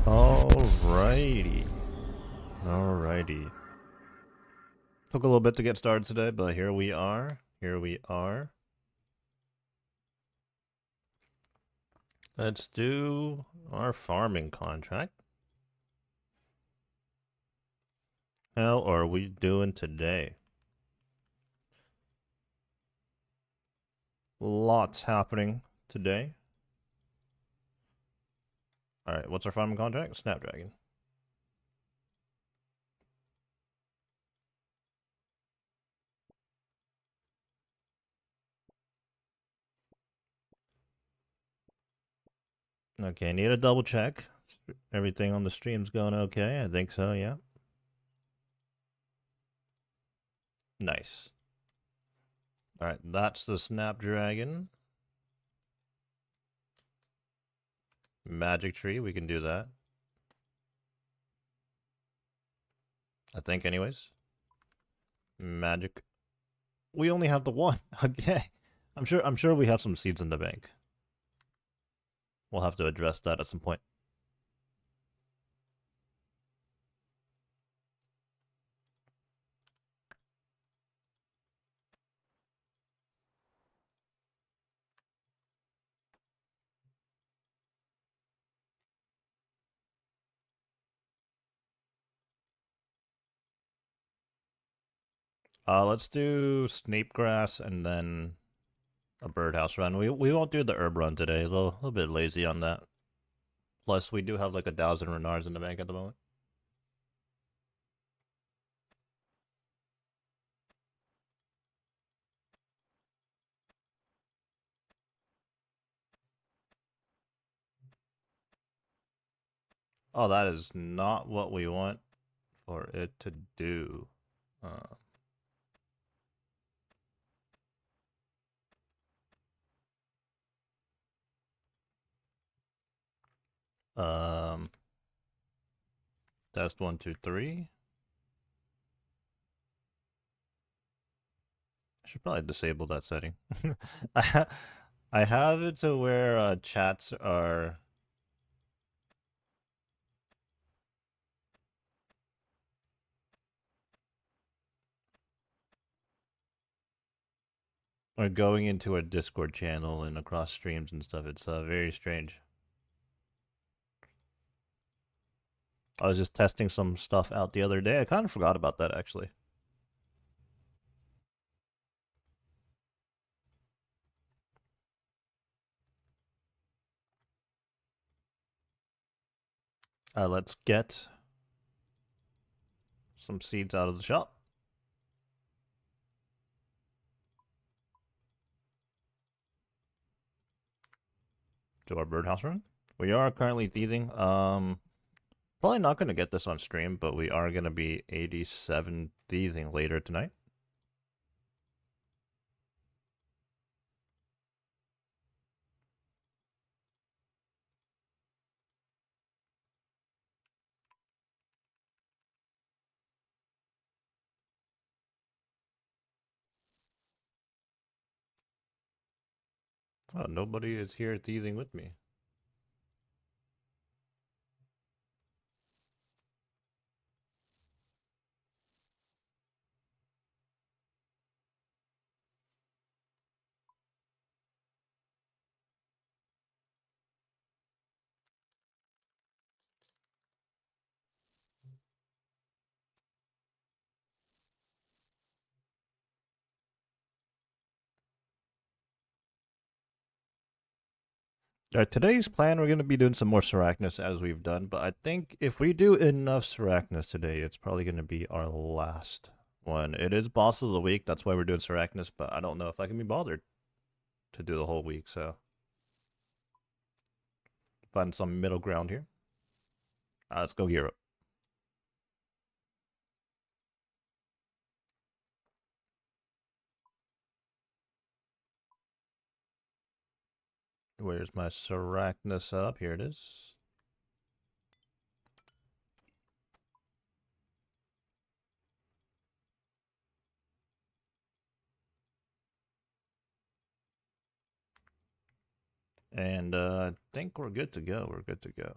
Alrighty. Alrighty. Took a little bit to get started today, but here we are. Here we are. Let's do our farming contract. How are we doing today? Lots happening today. Alright, what's our farming contract? Snapdragon. Okay, need a double check. Everything on the stream's going okay. I think so, yeah. Nice. Alright, that's the Snapdragon. Magic tree, we can do that. I think anyways. Magic. We only have the one. Okay. I'm sure we have some seeds in the bank. We'll have to address that at some point. Let's do Snape grass and then a birdhouse run. We won't do the herb run today. A little bit lazy on that. Plus, we do have like 1,000 renards in the bank at the moment. Oh, that is not what we want for it to do. Um, test 1, 2, 3. I should probably disable that setting. I have it to where chats are going into a Discord channel and across streams and stuff. It's very strange. I was just testing some stuff out the other day. I kind of forgot about that actually. Let's get some seeds out of the shop. To our birdhouse run. We are currently thieving. Probably not going to get this on stream, but we are going to be 87 thieving later tonight. Oh, nobody is here thieving with me. Today's plan, we're going to be doing some more Sarachnis as we've done, but I think if we do enough Sarachnis today, it's probably going to be our last one. It is boss of the week, that's why we're doing Sarachnis, but I don't know if I can be bothered to do the whole week, so find some middle ground here. Let's go Europe. Where's my Sarachnis setup? Here it is. And I think we're good to go. We're good to go.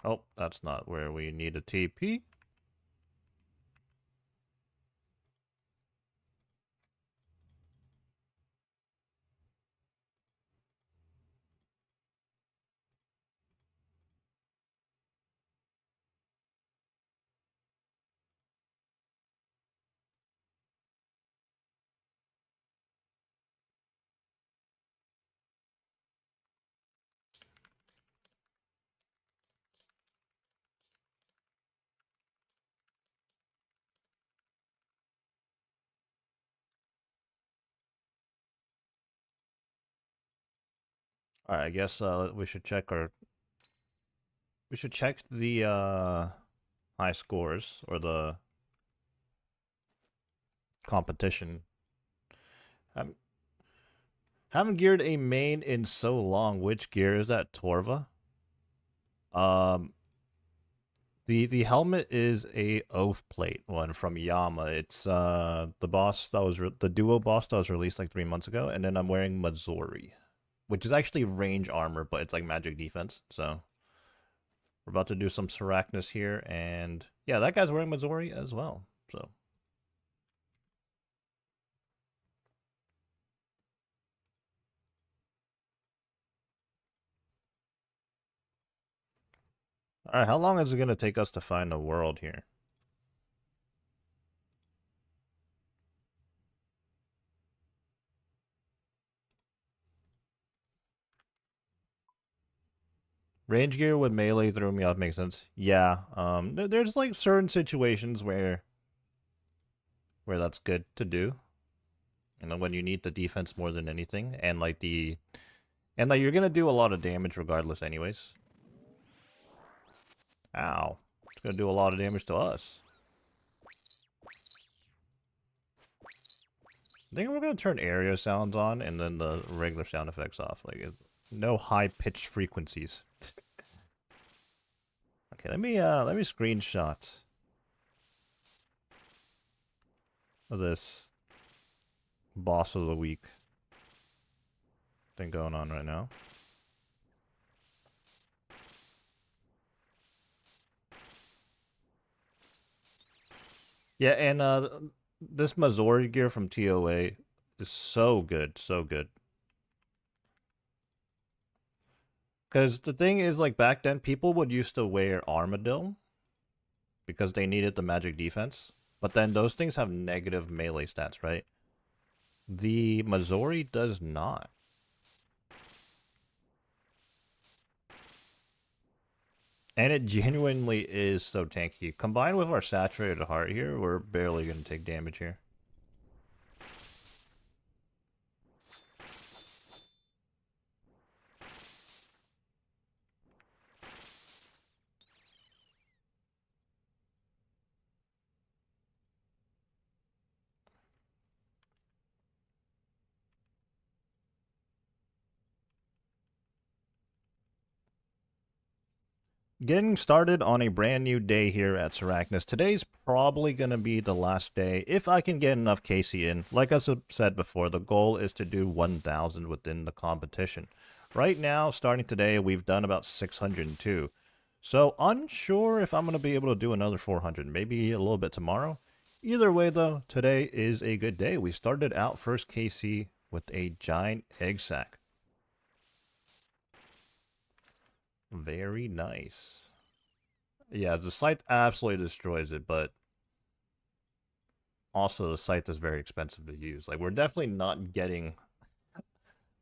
Oh, that's not where we need a TP. All right, I guess we should check the high scores or the competition. I haven't geared a main in so long. Which gear is that, Torva? Um, the helmet is a oath plate one from Yama. It's the boss that was the duo boss that was released like 3 months ago, and then I'm wearing Mazori, which is actually range armor, but it's like magic defense. So we're about to do some Sarachnis here, and yeah, that guy's wearing Mazori as well. So all right, how long is it gonna take us to find the world here? Range gear with melee threw me off. Makes sense. Yeah. There's like certain situations where that's good to do. You know, when you need the defense more than anything, and like you're gonna do a lot of damage regardless, anyways. Ow! It's gonna do a lot of damage to us. I think we're gonna turn area sounds on and then the regular sound effects off. Like no high pitched frequencies. Okay, let me screenshot of this boss of the week thing going on right now. Yeah, and this Mazori gear from TOA is so good, so good. Because the thing is, like, back then, people would used to wear Armadillo because they needed the magic defense. But then those things have negative melee stats, right? The Mazori does not. And it genuinely is so tanky. Combined with our saturated heart here, we're barely going to take damage here. Getting started on a brand new day here at Sarachnis. Today's probably going to be the last day if I can get enough KC in. Like I said before, the goal is to do 1,000 within the competition. Right now, starting today, we've done about 602. So unsure if I'm going to be able to do another 400, maybe a little bit tomorrow. Either way, though, today is a good day. We started out first KC with a giant egg sack. Very nice. Yeah, the scythe absolutely destroys it, but also the scythe is very expensive to use. Like we're definitely not getting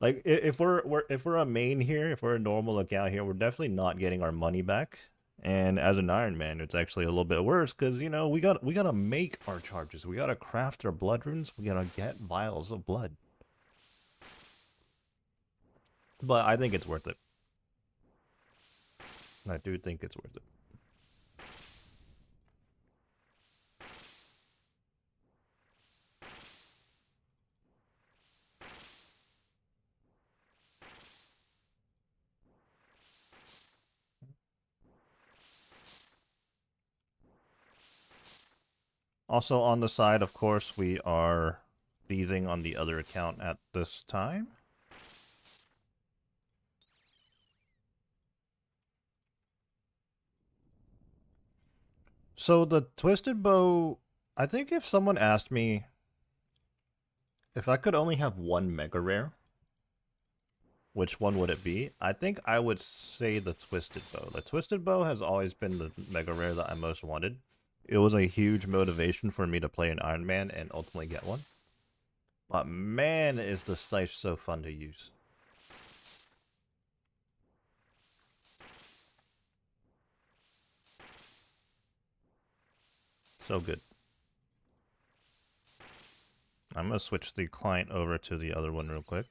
like if we're a main here, if we're a normal account here, we're definitely not getting our money back. And as an Iron Man, it's actually a little bit worse because you know we gotta make our charges, we gotta craft our blood runes, we gotta get vials of blood. But I think it's worth it. I do think it's worth it. Also on the side, of course, we are thieving on the other account at this time. So the Twisted Bow, I think if someone asked me if I could only have one Mega Rare, which one would it be? I think I would say the Twisted Bow. The Twisted Bow has always been the Mega Rare that I most wanted. It was a huge motivation for me to play an Iron Man and ultimately get one. But man, is the scythe so fun to use. So good. I'm going to switch the client over to the other one real quick.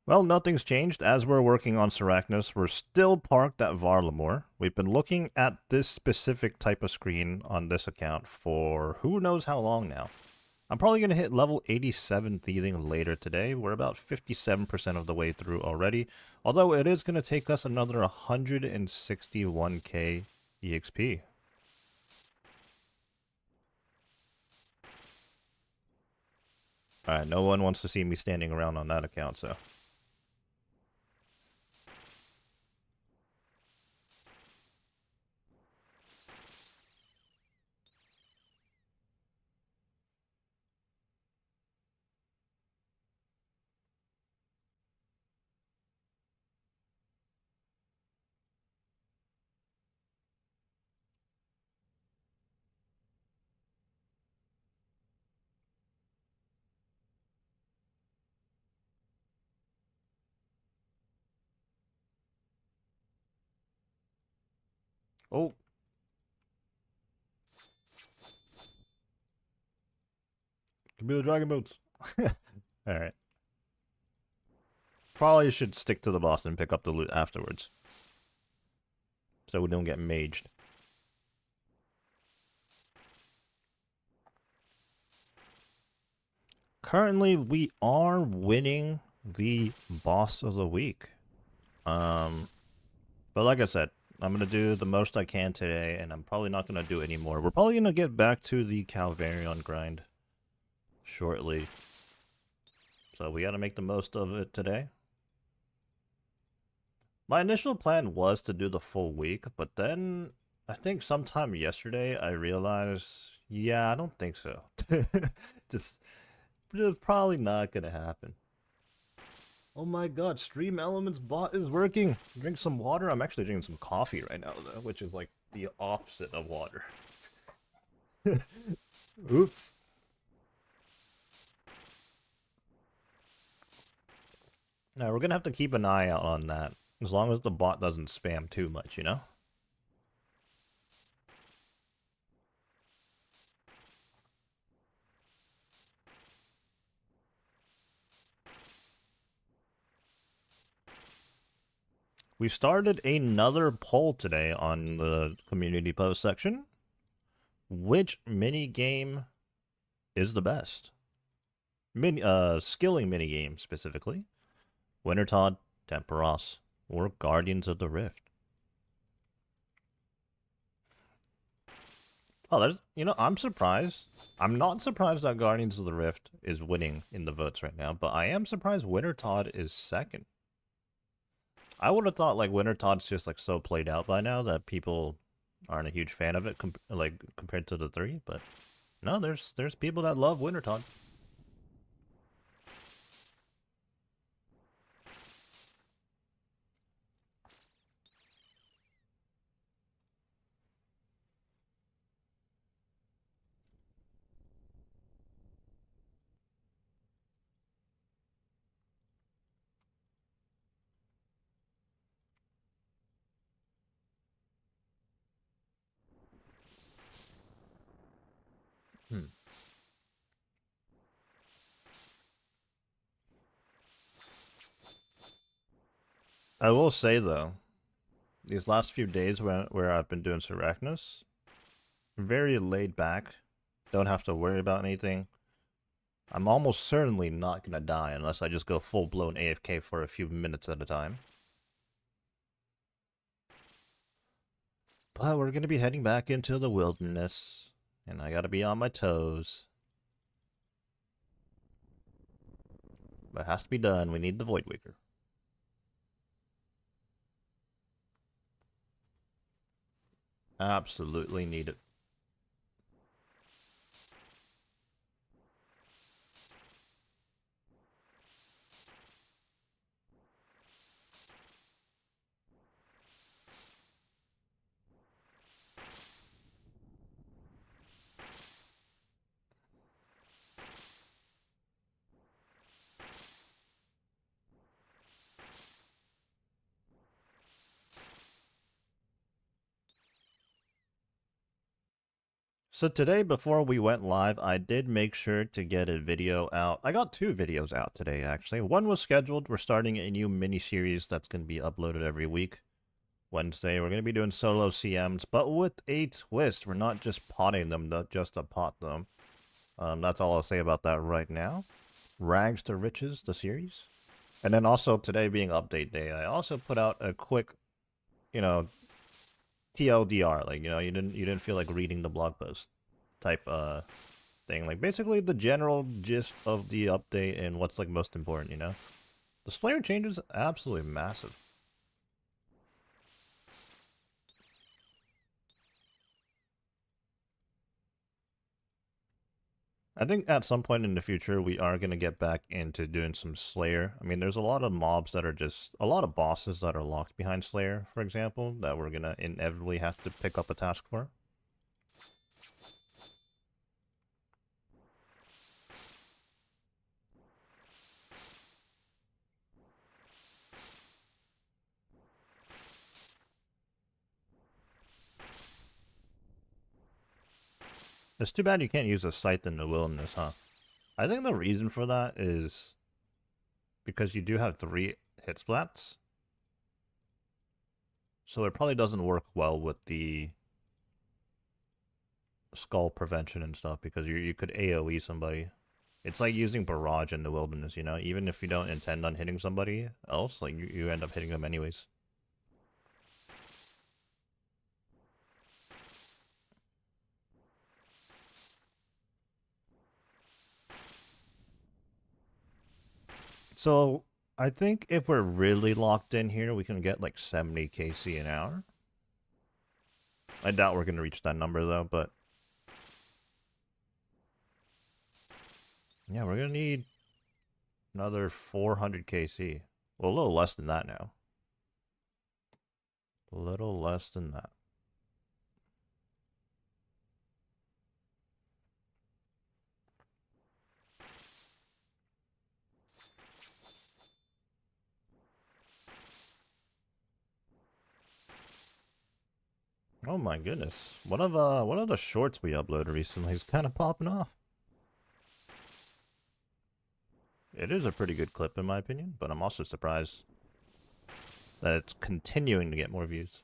Well, nothing's changed. As we're working on Sarachnis, we're still parked at Varlamore. We've been looking at this specific type of screen on this account for who knows how long now. I'm probably going to hit level 87 thieving later today. We're about 57% of the way through already, although it is going to take us another 161k EXP. Alright, no one wants to see me standing around on that account, so... Oh! Give me the dragon boats! Alright. Probably should stick to the boss and pick up the loot afterwards. So we don't get maged. Currently, we are winning the boss of the week. But like I said, I'm going to do the most I can today, and I'm probably not going to do any more. We're probably going to get back to the Calvarion grind shortly. So we got to make the most of it today. My initial plan was to do the full week, but then I think sometime yesterday I realized, yeah, I don't think so. Just, it's probably not going to happen. Oh my god, Stream Elements bot is working. Drink some water. I'm actually drinking some coffee right now, though, which is like the opposite of water. Oops. Now, we're gonna have to keep an eye out on that. As long as the bot doesn't spam too much, you know? We started another poll today on the community post section. Which mini game is the best? Skilling mini game specifically. Wintertodt, Temperos, or Guardians of the Rift. Oh, there's, I'm surprised. I'm not surprised that Guardians of the Rift is winning in the votes right now, but I am surprised Wintertodt is second. I would have thought like Wintertodd's just like so played out by now that people aren't a huge fan of it, compared to the three. But no, there's people that love Wintertodt. Hmm. I will say though, these last few days where I've been doing Sarachnis, very laid back, don't have to worry about anything. I'm almost certainly not gonna die unless I just go full-blown AFK for a few minutes at a time. But we're gonna be heading back into the wilderness, and I gotta be on my toes. But it has to be done. We need the Voidwaker. Absolutely need it. So today, before we went live, I did make sure to get a video out. I got 2 videos out today, actually. One was scheduled. We're starting a new mini-series that's going to be uploaded every week. Wednesday, we're going to be doing solo CMs, but with a twist. We're not just potting them, not just to pot them. That's all I'll say about that right now. Rags to Riches, the series. And then also today being update day, I also put out a quick, you know, TLDR, like, you didn't feel like reading the blog post type thing. Like basically the general gist of the update and what's like most important, you know? The Slayer change is absolutely massive. I think at some point in the future we are going to get back into doing some Slayer. I mean, there's a lot of mobs that are just a lot of bosses that are locked behind Slayer, for example, that we're going to inevitably have to pick up a task for. It's too bad you can't use a scythe in the wilderness, huh? I think the reason for that is because you do have 3 hit splats. So it probably doesn't work well with the skull prevention and stuff because you could AoE somebody. It's like using barrage in the wilderness, you know? Even if you don't intend on hitting somebody else, like you end up hitting them anyways. So I think if we're really locked in here, we can get like 70 KC an hour. I doubt we're going to reach that number though, but yeah, we're going to need another 400 KC. Well, a little less than that now. A little less than that. Oh my goodness. One of the shorts we uploaded recently is kind of popping off. It is a pretty good clip in my opinion, but I'm also surprised that it's continuing to get more views.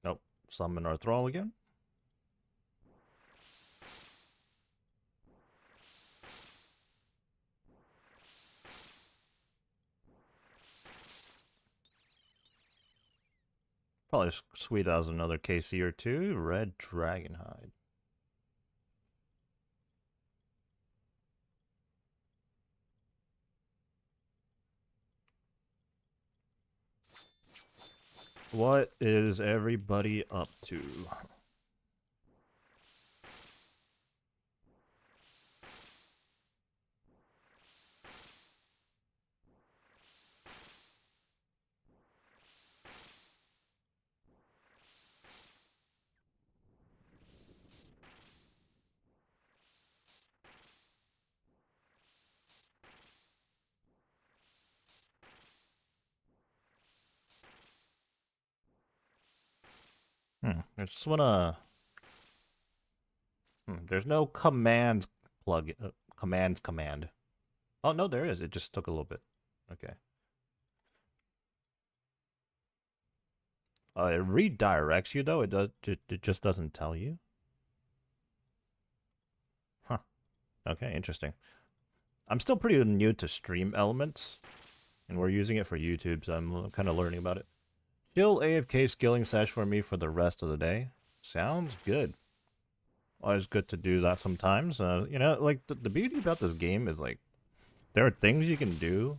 Nope. Summon our thrall again. Probably sweet as another KC or 2. Red Dragon Hide. What is everybody up to? I just wanna. There's no commands plug. Commands command. Oh no, there is. It just took a little bit. Okay. It redirects you though. It does. It just doesn't tell you. Huh. Okay. Interesting. I'm still pretty new to stream elements, and we're using it for YouTube, so I'm kind of learning about it. Chill AFK skilling sesh for me for the rest of the day. Sounds good. Always good to do that sometimes. You know, like the beauty about this game is like there are things you can do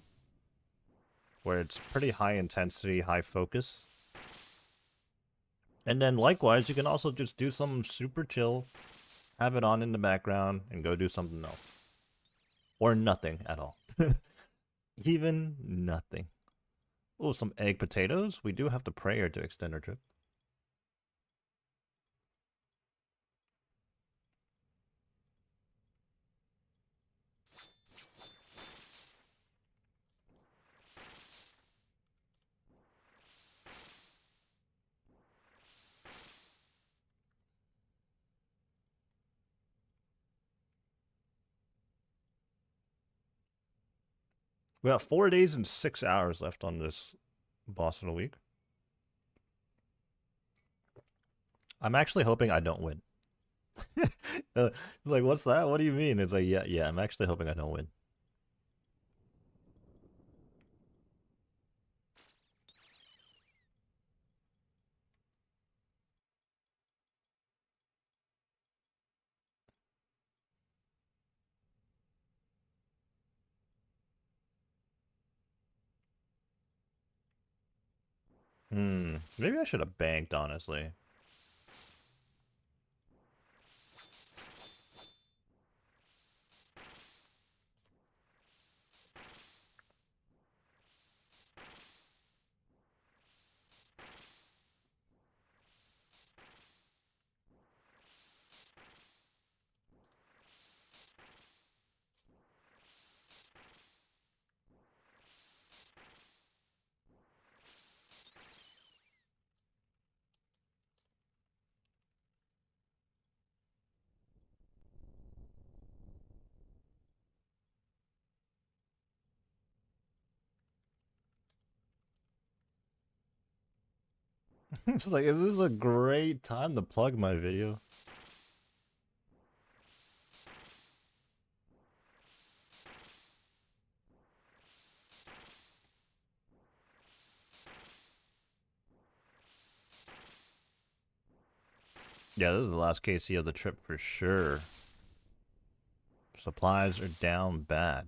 where it's pretty high intensity, high focus. And then likewise, you can also just do something super chill, have it on in the background, and go do something else. Or nothing at all. Even nothing. Oh, some egg potatoes. We do have to prayer to extend our trip. We got 4 days and 6 hours left on this boss of the week. I'm actually hoping I don't win. Like, what's that? What do you mean? It's like, yeah, I'm actually hoping I don't win. Maybe I should have banked, honestly. It's like, this is a great time to plug my video. Yeah, this is the last KC of the trip for sure. Supplies are down bad.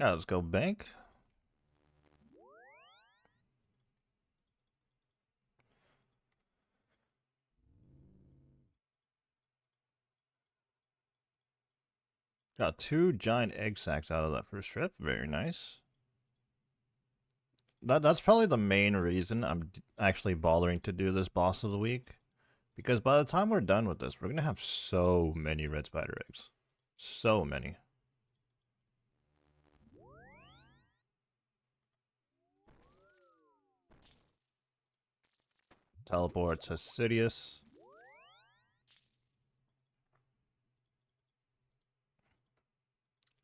Now let's go bank. Got 2 giant egg sacs out of that first trip. Very nice. That's probably the main reason I'm actually bothering to do this boss of the week. Because by the time we're done with this, we're going to have so many red spider eggs. So many. Teleport to Sidious.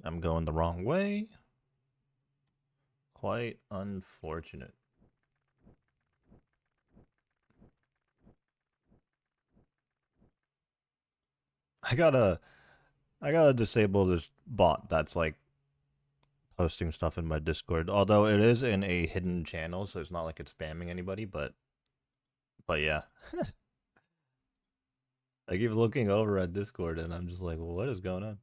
I'm going the wrong way. Quite unfortunate. I gotta disable this bot that's like posting stuff in my Discord. Although it is in a hidden channel, so it's not like it's spamming anybody, but yeah. I keep looking over at Discord and I'm just like, well, what is going on?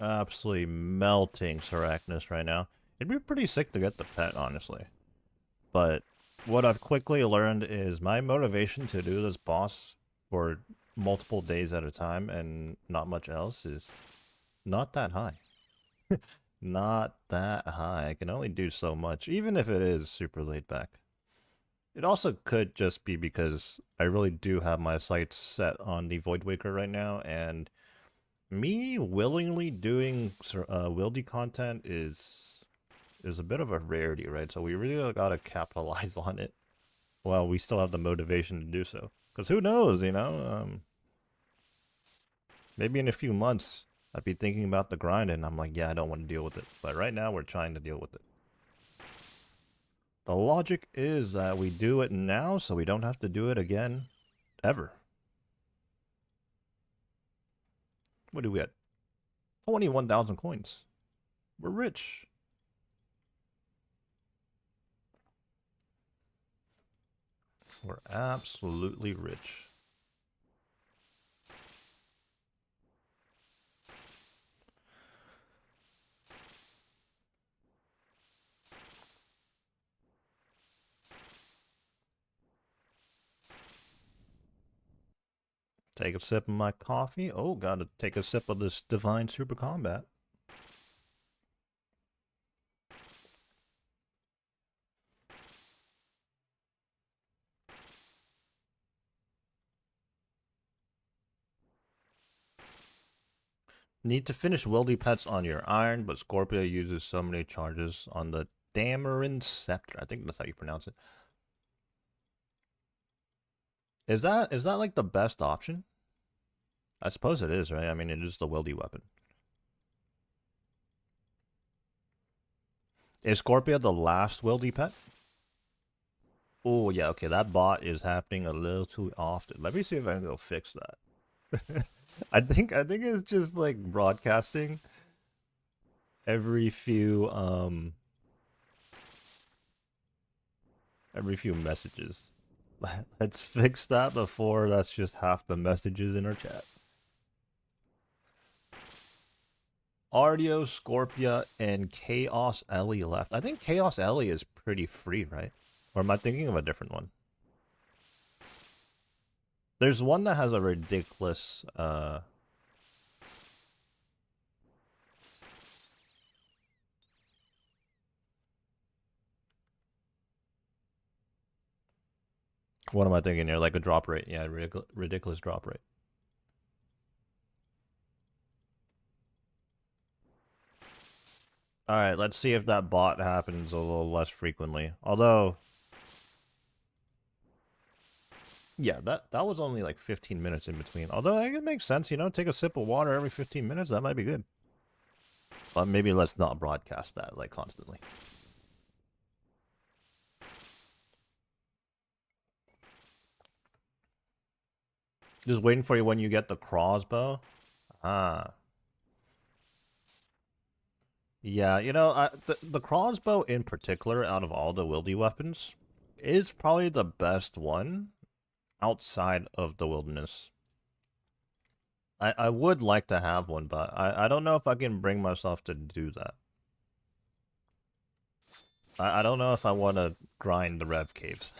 Absolutely melting Sarachnis right now. It'd be pretty sick to get the pet, honestly. But what I've quickly learned is my motivation to do this boss for multiple days at a time and not much else is not that high. Not that high. I can only do so much, even if it is super laid back. It also could just be because I really do have my sights set on the Void Waker right now, and me willingly doing wildy content is a bit of a rarity, right? So we really gotta capitalize on it while we still have the motivation to do so. Because who knows, you know? Maybe in a few months, I'd be thinking about the grind and I'm like, yeah, I don't want to deal with it. But right now, we're trying to deal with it. The logic is that we do it now so we don't have to do it again ever. What do we get? 21,000 coins. We're rich. We're absolutely rich. Take a sip of my coffee. Oh, gotta take a sip of this divine super combat. Need to finish Wildy Pets on your iron, but Scorpio uses so many charges on the Damarin Scepter. I think that's how you pronounce it. Is that like the best option? I suppose it is, right? I mean, it is the Wildy weapon. Is Scorpio the last Wildy pet? Oh, yeah, okay, that bot is happening a little too often. Let me see if I can go fix that. I think it's just like broadcasting every few messages. Let's fix that before that's just half the messages in our chat. Ardio, Scorpia, and Chaos Ellie left. I think Chaos Ellie is pretty free, right? Or am I thinking of a different one? There's one that has a ridiculous, what am I thinking here? Like a drop rate. Yeah, ridiculous drop rate. Alright, let's see if that bot happens a little less frequently. Although, yeah, that was only like 15 minutes in between. Although, I think it makes sense, you know? Take a sip of water every 15 minutes. That might be good. But maybe let's not broadcast that, like, constantly. Just waiting for you when you get the crossbow. Ah. Yeah, you know, the crossbow in particular, out of all the wildy weapons, is probably the best one outside of the wilderness. I would like to have one, but I don't know if I can bring myself to do that. I don't know if I want to grind the rev caves.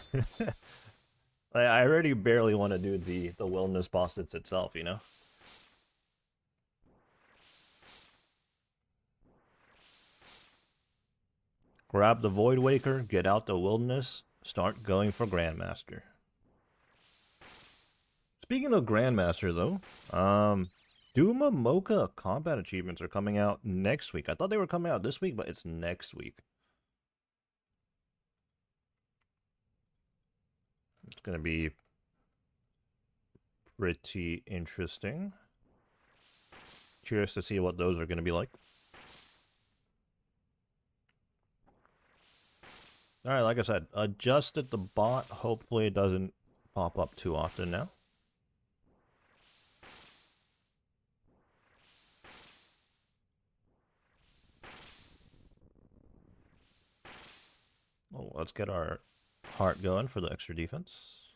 I already barely want to do the wilderness bosses itself, you know? Grab the Void Waker, get out the wilderness, start going for Grandmaster. Speaking of Grandmaster, though, Duma Mocha combat achievements are coming out next week. I thought they were coming out this week, but it's next week. It's going to be pretty interesting. Curious to see what those are going to be like. Alright, like I said, adjusted the bot. Hopefully it doesn't pop up too often now. Oh, let's get our heart going for the extra defense.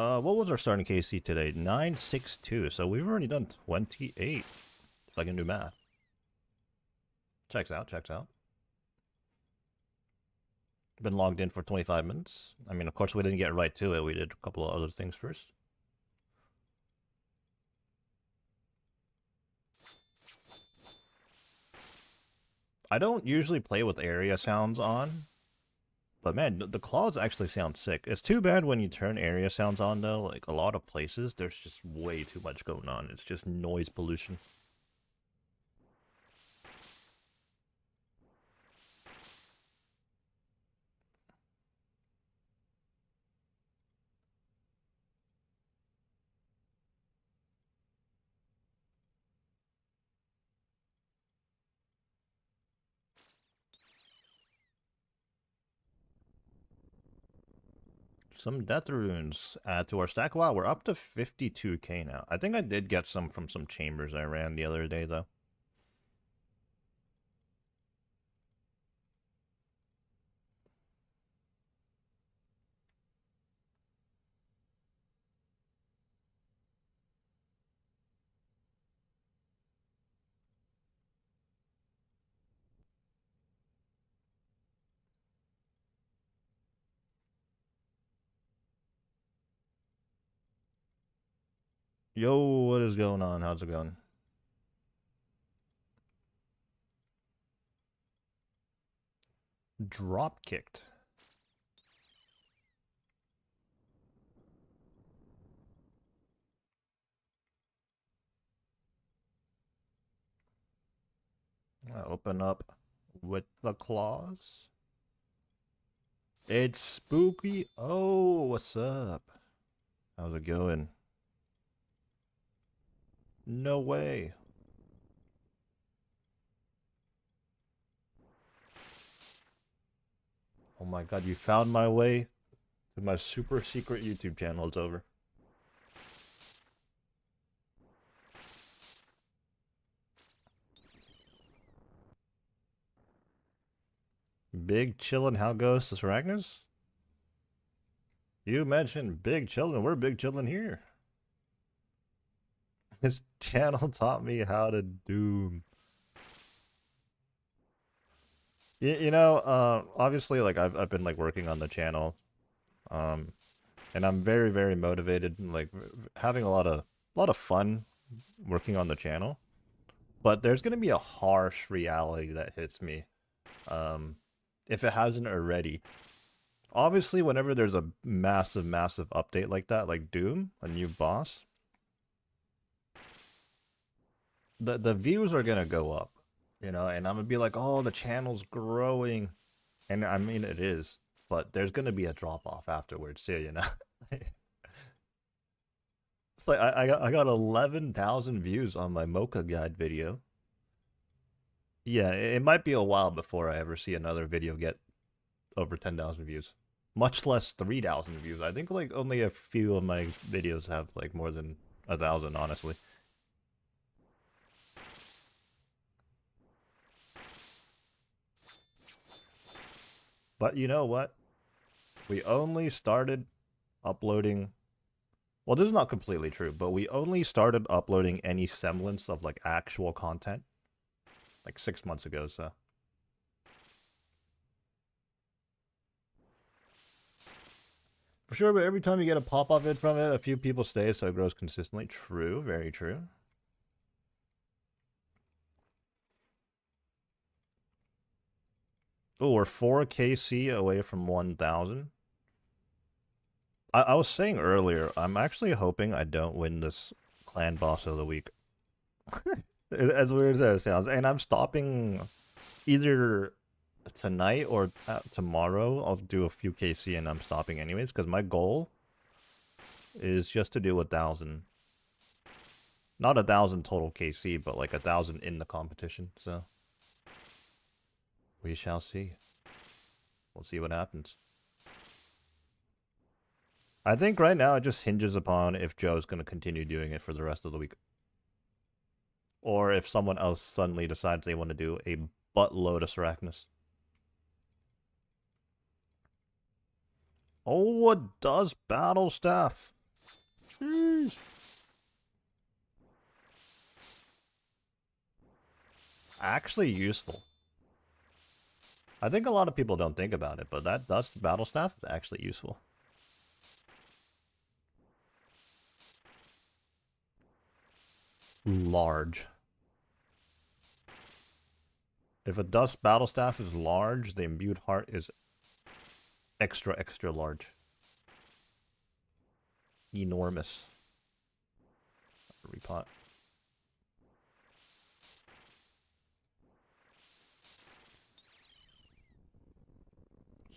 What was our starting KC today? 962. So we've already done 28. If I can do math. Checks out, checks out. Been logged in for 25 minutes. I mean, of course, we didn't get right to it. We did a couple of other things first. I don't usually play with area sounds on. But man, the claws actually sound sick. It's too bad when you turn area sounds on though. Like a lot of places, there's just way too much going on. It's just noise pollution. Some death runes add to our stack. Wow, we're up to 52k now. I think I did get some from some chambers I ran the other day though. Yo, what is going on? How's it going? Drop kicked. Open up with the claws. It's spooky. Oh, what's up? How's it going? No way. Oh my god, you found my way to my super secret YouTube channel. It's over. Big chillin', how goes this Arachnus? You mentioned big chillin', we're big chillin' here. This channel taught me how to doom. You know, obviously, like I've been like working on the channel, and I'm very very motivated, and like having a lot of fun working on the channel. But there's gonna be a harsh reality that hits me, if it hasn't already. Obviously, whenever there's a massive update like that, like Doom, a new boss, the views are gonna go up, you know, and I'm gonna be like, oh, the channel's growing, and I mean it is, but there's gonna be a drop off afterwards too, you know. It's like I got 11,000 views on my Mocha Guide video. Yeah, it might be a while before I ever see another video get over 10,000 views, much less 3,000 views. I think like only a few of my videos have like more than 1,000, honestly. But you know what? We only started uploading. Well, this is not completely true, but we only started uploading any semblance of like actual content like 6 months ago, so. For sure, but every time you get a pop-up vid from it, a few people stay, so it grows consistently. True, very true. Oh, we're 4KC away from 1,000. I was saying earlier, I'm actually hoping I don't win this clan boss of the week. As weird as that sounds. And I'm stopping either tonight or tomorrow. I'll do a few KC and I'm stopping anyways, because my goal is just to do 1,000. Not 1,000 total KC, but like 1,000 in the competition, so. We shall see. We'll see what happens. I think right now it just hinges upon if Joe's going to continue doing it for the rest of the week. Or if someone else suddenly decides they want to do a buttload of Arachnus. Oh, it does battle staff. Sheesh. Actually useful. I think a lot of people don't think about it, but that dust battle staff is actually useful. Large. If a dust battle staff is large, the imbued heart is extra, extra large. Enormous. Repot.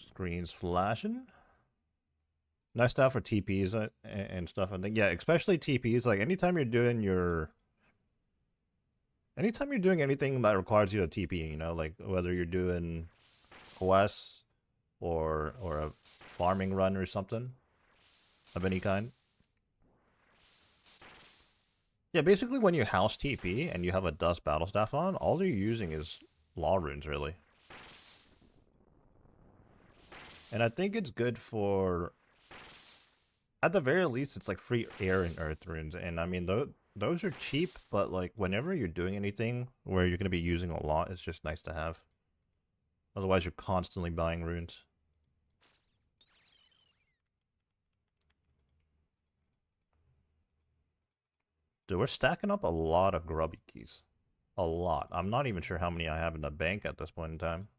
Screens flashing. Nice stuff for TPs and stuff. I think, yeah, especially TPs. Like anytime you're doing anything that requires you to TP, you know, like whether you're doing quests or a farming run or something of any kind. Yeah, basically when you house TP and you have a dust battle staff on, all you're using is law runes, really. And I think it's good for, at the very least, it's like free air and earth runes. And I mean, those are cheap, but like whenever you're doing anything where you're going to be using a lot, it's just nice to have. Otherwise, you're constantly buying runes. Dude, we're stacking up a lot of grubby keys. A lot. I'm not even sure how many I have in the bank at this point in time.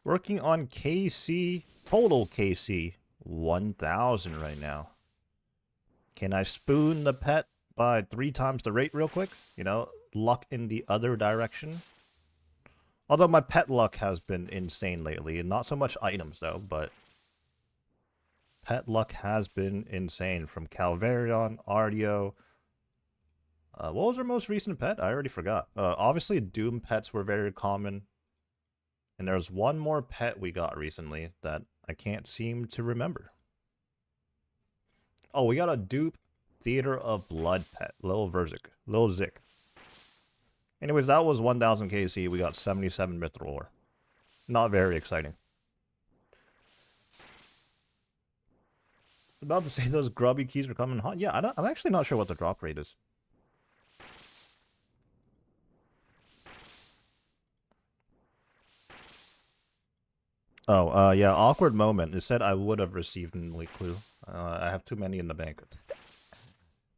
Working on KC, total KC, 1,000 right now. Can I spoon the pet by 3 times the rate real quick? You know, luck in the other direction. Although my pet luck has been insane lately. Not so much items though, but pet luck has been insane. From Calvarion, Ardio. What was our most recent pet? I already forgot. Obviously Doom pets were very common. And there's one more pet we got recently that I can't seem to remember. Oh, we got a dupe Theater of Blood pet. Lil Zik. Anyways, that was 1,000 KC. We got 77 Mithril ore. Not very exciting. About to say those grubby keys are coming hot. Yeah, I'm actually not sure what the drop rate is. Oh, yeah, awkward moment. It said I would have received an elite clue. I have too many in the bank.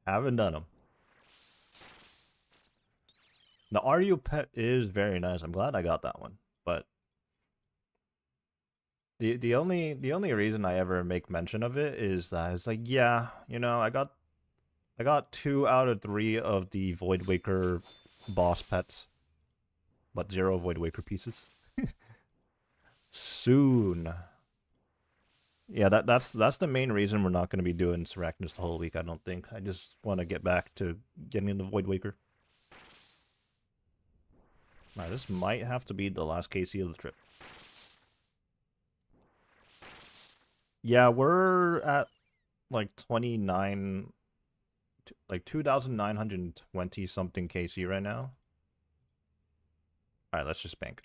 Haven't done them. The Ardio pet is very nice. I'm glad I got that one. But the only reason I ever make mention of it is that it's like, yeah, you know, I got 2 out of 3 of the Voidwaker boss pets, but 0 Voidwaker pieces. Soon. Yeah, that's the main reason we're not going to be doing Sarachnis the whole week, I don't think. I just want to get back to getting the Voidwaker. Alright, this might have to be the last KC of the trip. Yeah, we're at like 29, like 2,920 something KC right now. Alright, let's just bank.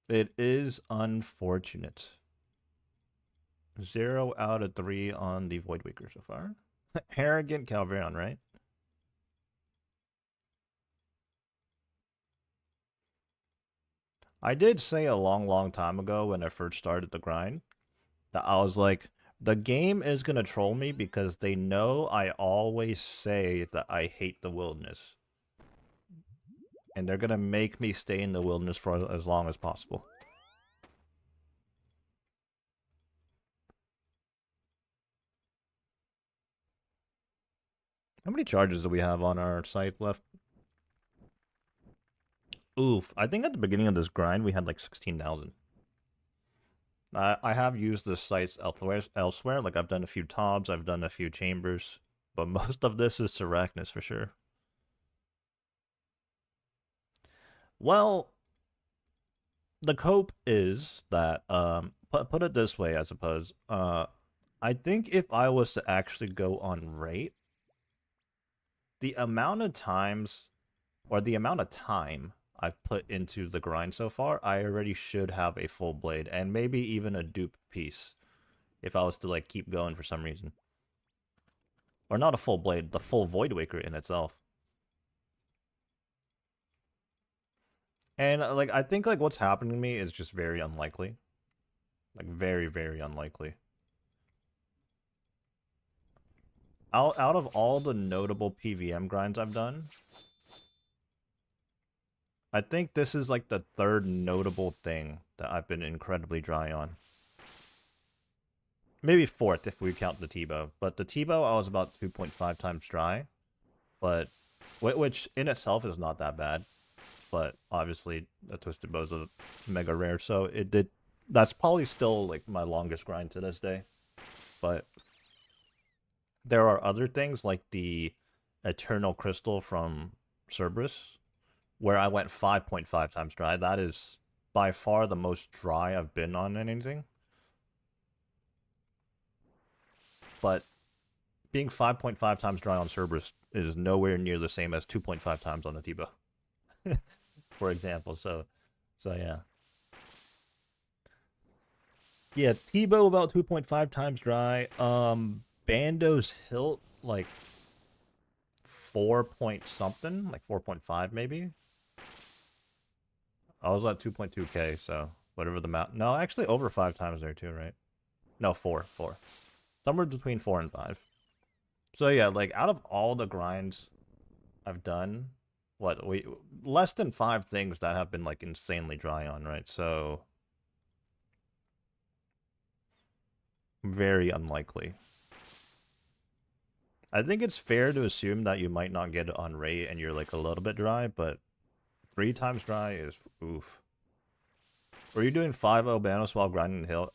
It is unfortunate. 0 out of 3 on the Voidwaker so far. Arrogant Calvarion, right? I did say a long time ago when I first started the grind that I was like, the game is going to troll me because they know I always say that I hate the wilderness. And they're going to make me stay in the wilderness for as long as possible. How many charges do we have on our site left? Oof. I think at the beginning of this grind, we had like 16,000. I have used the sites elsewhere. Like I've done a few tobs, I've done a few chambers. But most of this is Sarachnis for sure. Well, the cope is that put it this way, I suppose. I think if I was to actually go on rate, the amount of times or the amount of time I've put into the grind so far, I already should have a full blade and maybe even a dupe piece if I was to like keep going for some reason. Or not a full blade, the full Void Waker in itself. And like I think like what's happening to me is just very unlikely. Like very, very unlikely. Out of all the notable PVM grinds I've done, I think this is like the third notable thing that I've been incredibly dry on. Maybe fourth if we count the T-bow. But the T-bow I was about 2.5 times dry. But which in itself is not that bad. But obviously a Twisted Bow is a mega rare, so it did. That's probably still like my longest grind to this day. But there are other things like the Eternal Crystal from Cerberus, where I went 5.5 times dry. That is by far the most dry I've been on anything. But being 5.5 times dry on Cerberus is nowhere near the same as 2.5 times on a T-bow, for example. So yeah. Yeah, T-bow about 2.5 times dry. Bando's hilt like 4 point something, like 4.5 maybe. I was at 2.2k, so whatever the amount. No, actually over 5 times there too, right? No, 4. Somewhere between 4 and 5. So yeah, like out of all the grinds I've done, what we less than 5 things that have been like insanely dry on, right? So very unlikely. I think it's fair to assume that you might not get it on rate and you're like a little bit dry, but 3 times dry is oof. Were you doing 5 Obanos while grinding the hill?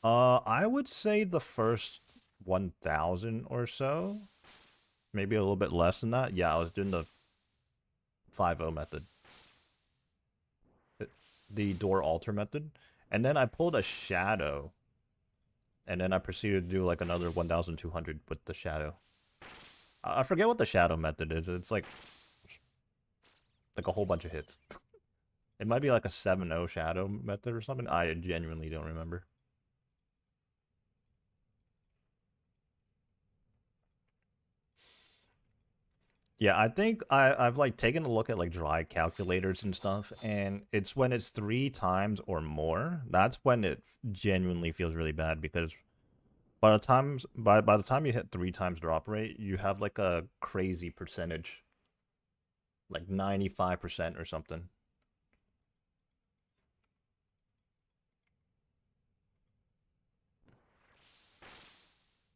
I would say the first 1,000 or so. Maybe a little bit less than that. Yeah, I was doing the 5-0 method. The door altar method. And then I pulled a shadow. And then I proceeded to do like another 1,200 with the shadow. I forget what the shadow method is. It's like a whole bunch of hits. It might be like a 7-0 shadow method or something. I genuinely don't remember. Yeah, I think I've like taken a look at like dry calculators and stuff, and it's when it's 3 times or more, that's when it genuinely feels really bad because by the time you hit 3 times drop rate, you have like a crazy percentage, like 95% or something.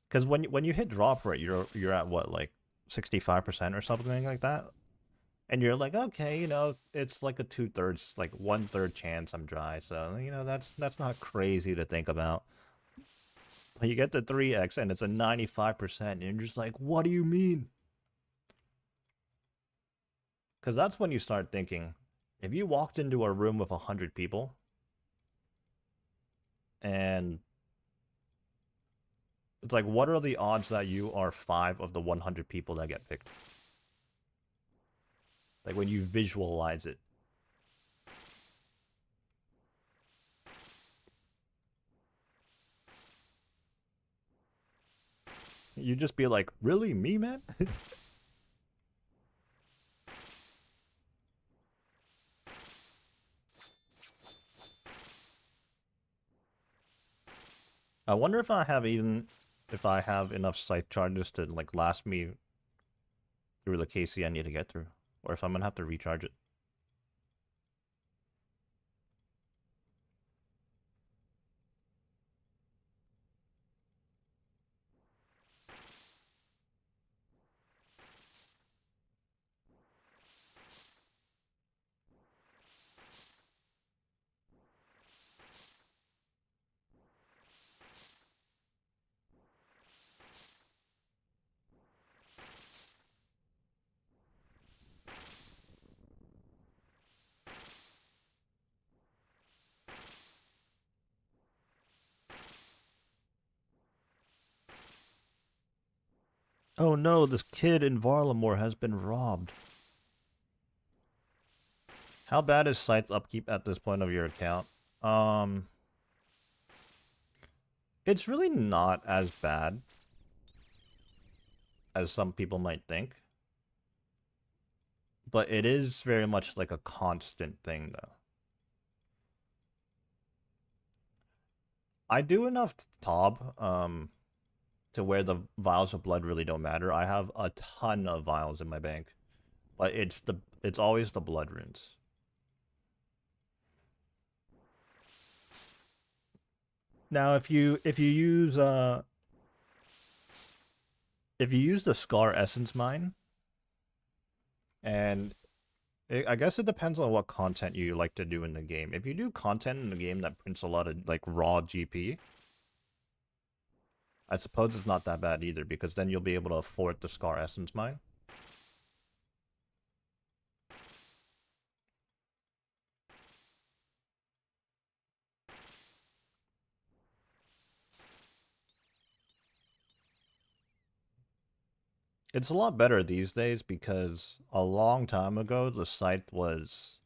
Because when you hit drop rate, you're at what, like 65% or something like that, and you're like, okay, it's like a 2/3, like 1/3 chance I'm dry, so that's not crazy to think about. But you get the 3x and it's a 95%, and you're just like, what do you mean? Because that's when you start thinking, if you walked into a room with 100 people and it's like, what are the odds that you are 5 of the 100 people that get picked? Like when you visualize it. You just be like, really, me, man? I wonder if I have enough scythe charges to like last me through the KC I need to get through, or if I'm gonna have to recharge it. Oh no, this kid in Varlamore has been robbed. How bad is site's upkeep at this point of your account? Um, it's really not as bad as some people might think. But it is very much like a constant thing, though. I do enough Tob, to where the vials of blood really don't matter. I have a ton of vials in my bank, but it's always the blood runes. Now, if you use the Scar Essence Mine, and I guess it depends on what content you like to do in the game. If you do content in the game that prints a lot of like raw GP, I suppose it's not that bad either, because then you'll be able to afford the Scar Essence Mine. It's a lot better these days because a long time ago the site was,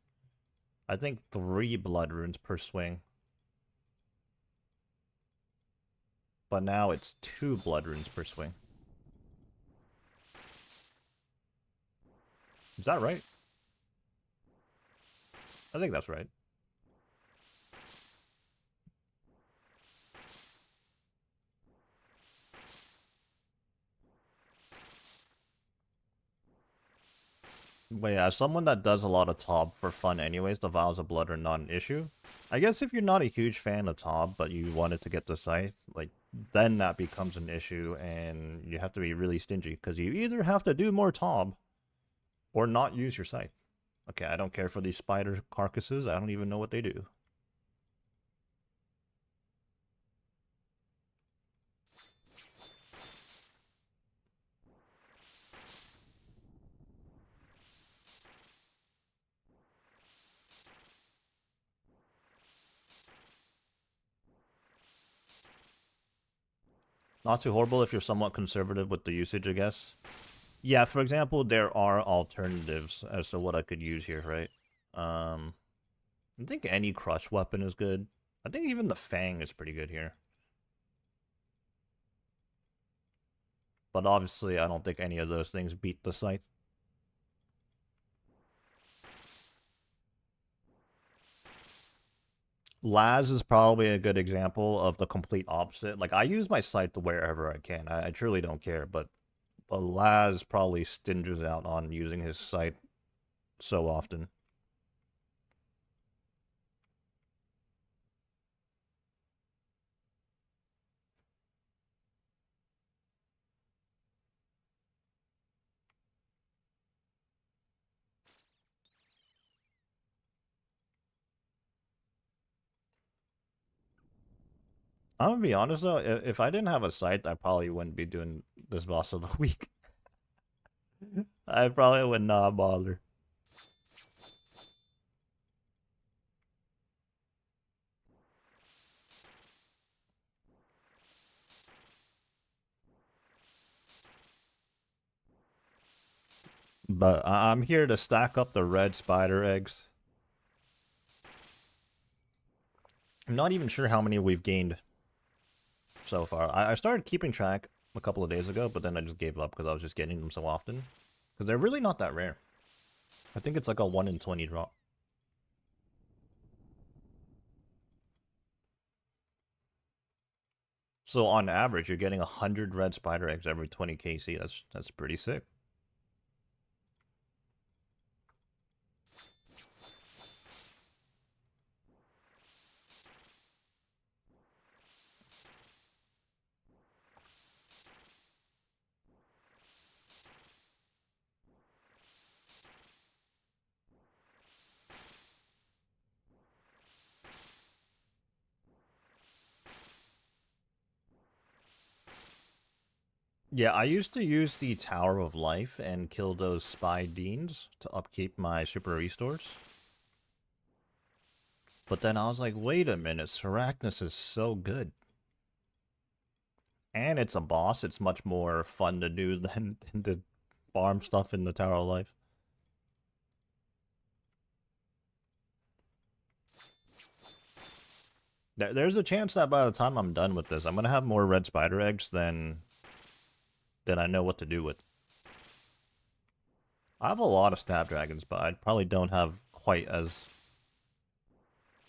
I think, 3 blood runes per swing. But now it's 2 blood runes per swing. Is that right? I think that's right. But yeah, as someone that does a lot of Tob for fun anyways, the Vials of Blood are not an issue. I guess if you're not a huge fan of Tob, but you wanted to get the Scythe, like, then that becomes an issue, and you have to be really stingy, because you either have to do more Tob, or not use your Scythe. Okay, I don't care for these spider carcasses, I don't even know what they do. Not too horrible if you're somewhat conservative with the usage, I guess. Yeah, for example, there are alternatives as to what I could use here, right? I think any crush weapon is good. I think even the Fang is pretty good here. But obviously, I don't think any of those things beat the Scythe. Laz is probably a good example of the complete opposite. Like, I use my Scythe wherever I can. I truly don't care, but Laz probably stinges out on using his Scythe so often. I'm gonna be honest though, if I didn't have a Scythe, I probably wouldn't be doing this boss of the week. I probably would not bother. But I'm here to stack up the red spider eggs. I'm not even sure how many we've gained so far. I started keeping track a couple of days ago, but then I just gave up because I was just getting them so often. Because they're really not that rare. I think it's like a 1 in 20 drop. So on average, you're getting 100 red spider eggs every 20 KC. That's pretty sick. Yeah, I used to use the Tower of Life and kill those Spy Deans to upkeep my Super Restores. But then I was like, wait a minute, Sarachnis is so good. And it's a boss. It's much more fun to do than to farm stuff in the Tower of Life. There's a chance that by the time I'm done with this, I'm gonna have more red spider eggs than I know what to do with. I have a lot of snapdragons, but I probably don't have quite as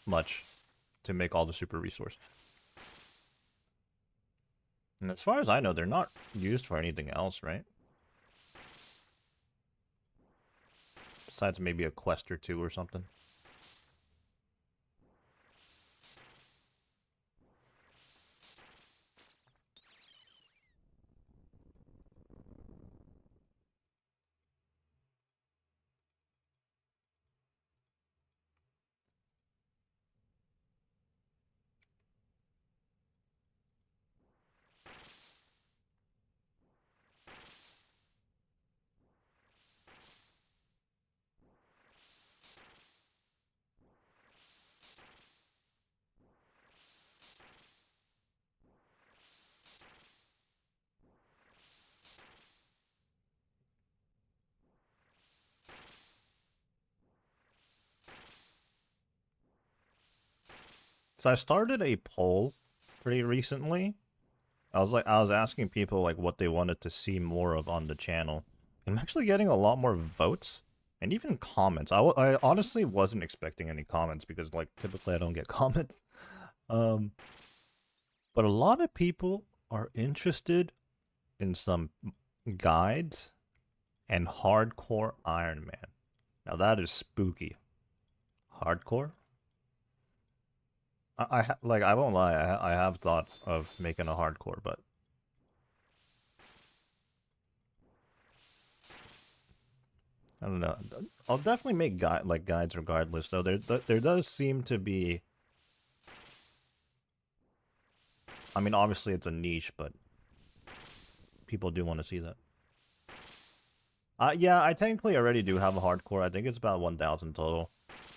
much to make all the super resource. And as far as I know, they're not used for anything else, right? Besides maybe a quest or two or something. So I started a poll pretty recently. I was asking people like what they wanted to see more of on the channel. I'm actually getting a lot more votes and even comments. I honestly wasn't expecting any comments because like typically I don't get comments. Um, but a lot of people are interested in some guides and hardcore Iron Man. Now that is spooky. Hardcore? Like I won't lie, I have thought of making a hardcore, but I don't know. I'll definitely make guides regardless, though. There does seem to be. I mean, obviously it's a niche, but people do want to see that. Yeah, I technically already do have a hardcore. I think it's about 1,000 total.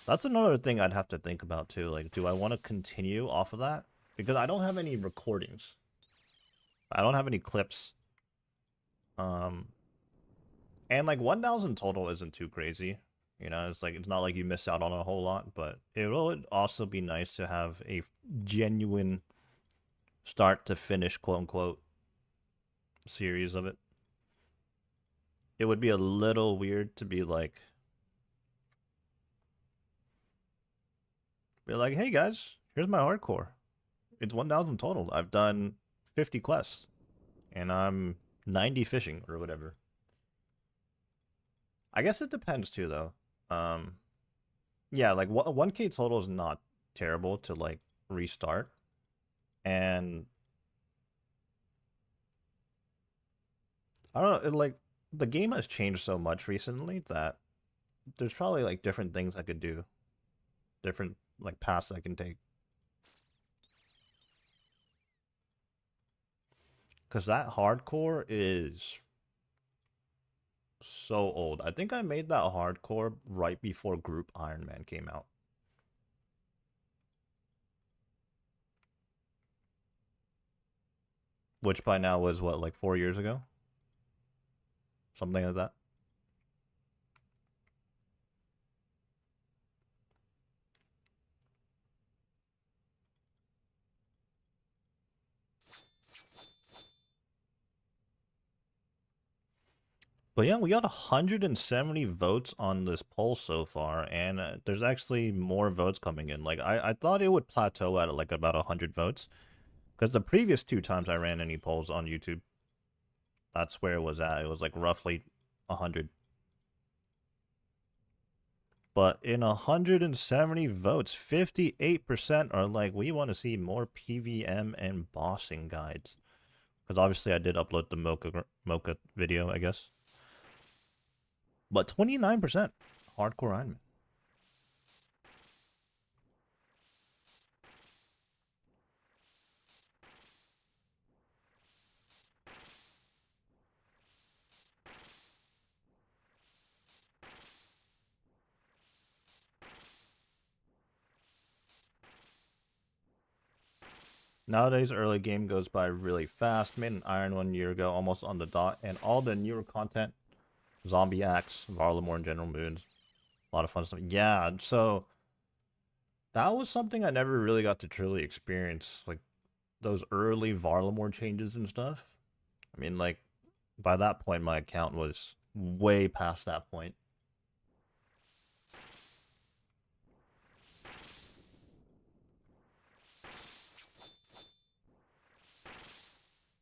That's another thing I'd have to think about too. Like, do I want to continue off of that? Because I don't have any recordings. I don't have any clips. Um, and like 1,000 total isn't too crazy. You know, it's like it's not like you miss out on a whole lot, but it would also be nice to have a genuine start to finish, quote unquote, series of it. It would be a little weird to be like, hey guys, here's my hardcore. It's 1,000 total. I've done 50 quests, and I'm 90 fishing or whatever. I guess it depends too, though. Um, yeah, like 1K total is not terrible to like restart, and I don't know, like the game has changed so much recently that there's probably like different things I could do, different like paths I can take. Because that hardcore is so old. I think I made that hardcore right before Group Iron Man came out. Which by now was what, like 4 years ago? Something like that. But yeah, we got 170 votes on this poll so far, and there's actually more votes coming in. Like, I thought it would plateau at like about 100 votes. Because the previous two times I ran any polls on YouTube, that's where it was at. It was like roughly 100. But in 170 votes, 58% are like, we want to see more PVM and bossing guides. Because obviously I did upload the Mocha video, I guess. But 29% hardcore Iron Man. Nowadays, early game goes by really fast. Made an Iron 1 year ago, almost on the dot, and all the newer content, Zombie Axe, Varlamore, and General Moons, a lot of fun stuff. Yeah, so that was something I never really got to truly experience, like those early Varlamore changes and stuff. I mean, like, by that point, my account was way past that point.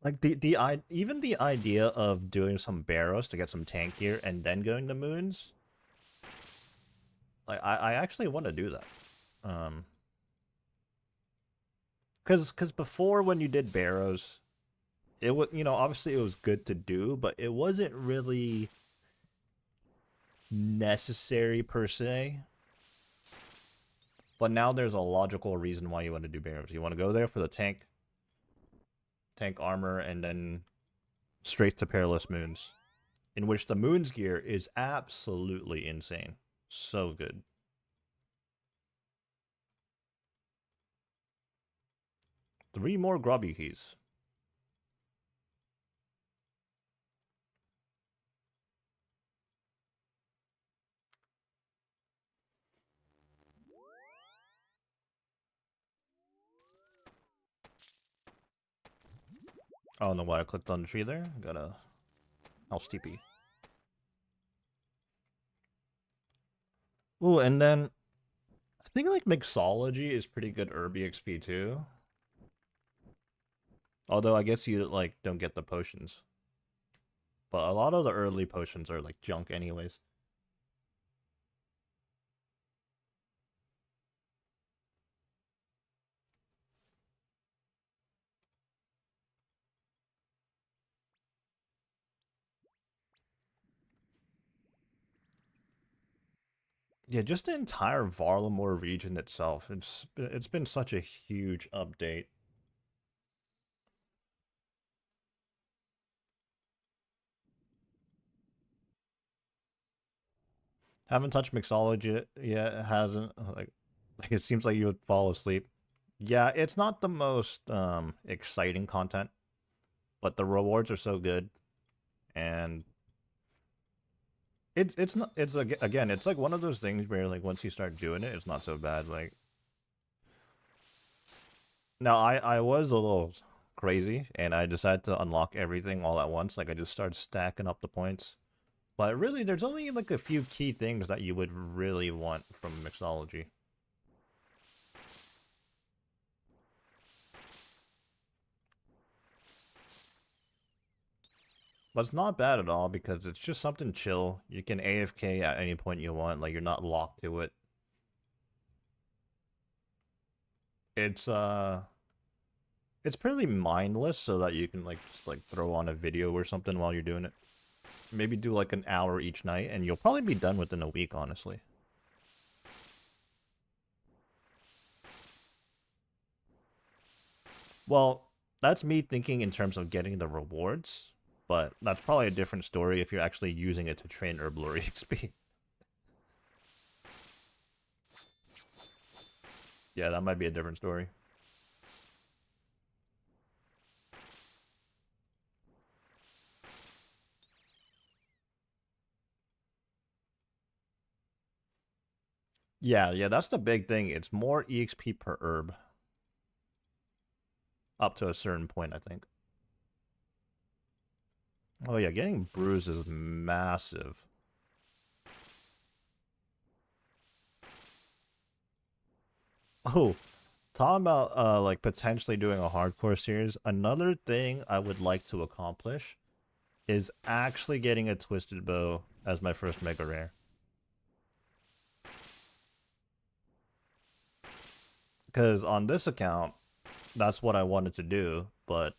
Like even the idea of doing some barrows to get some tank gear and then going to moons, like I actually want to do that. Because before when you did barrows, it was, you know, obviously it was good to do, but it wasn't really necessary per se. But now there's a logical reason why you want to do barrows. You want to go there for the tank armor, and then straight to perilous moons, in which the moons gear is absolutely insane. So good. 3 more grubby keys. I don't know why I clicked on the tree there. Got a house TP. Ooh, and then I think like mixology is pretty good herb XP too. Although I guess you like don't get the potions. But a lot of the early potions are like junk anyways. Yeah, just the entire Varlamore region itself. It's been such a huge update. Haven't touched mixology yet. It hasn't. Like it seems like you would fall asleep. Yeah, it's not the most exciting content, but the rewards are so good, and it's not it's like, again, it's like one of those things where like once you start doing it, it's not so bad. Like now, I was a little crazy, and I decided to unlock everything all at once. Like I just started stacking up the points. But really, there's only like a few key things that you would really want from mixology. But it's not bad at all because it's just something chill. You can AFK at any point you want, like you're not locked to it. It's it's pretty mindless so that you can like just like throw on a video or something while you're doing it. Maybe do like an hour each night and you'll probably be done within a week, honestly. Well, that's me thinking in terms of getting the rewards, but that's probably a different story if you're actually using it to train Herblore XP. Yeah, that might be a different story. Yeah, that's the big thing. It's more EXP per herb. Up to a certain point, I think. Oh yeah, getting bruised is massive. Oh, talking about like potentially doing a hardcore series. Another thing I would like to accomplish is actually getting a twisted bow as my first mega rare. Because on this account, that's what I wanted to do, but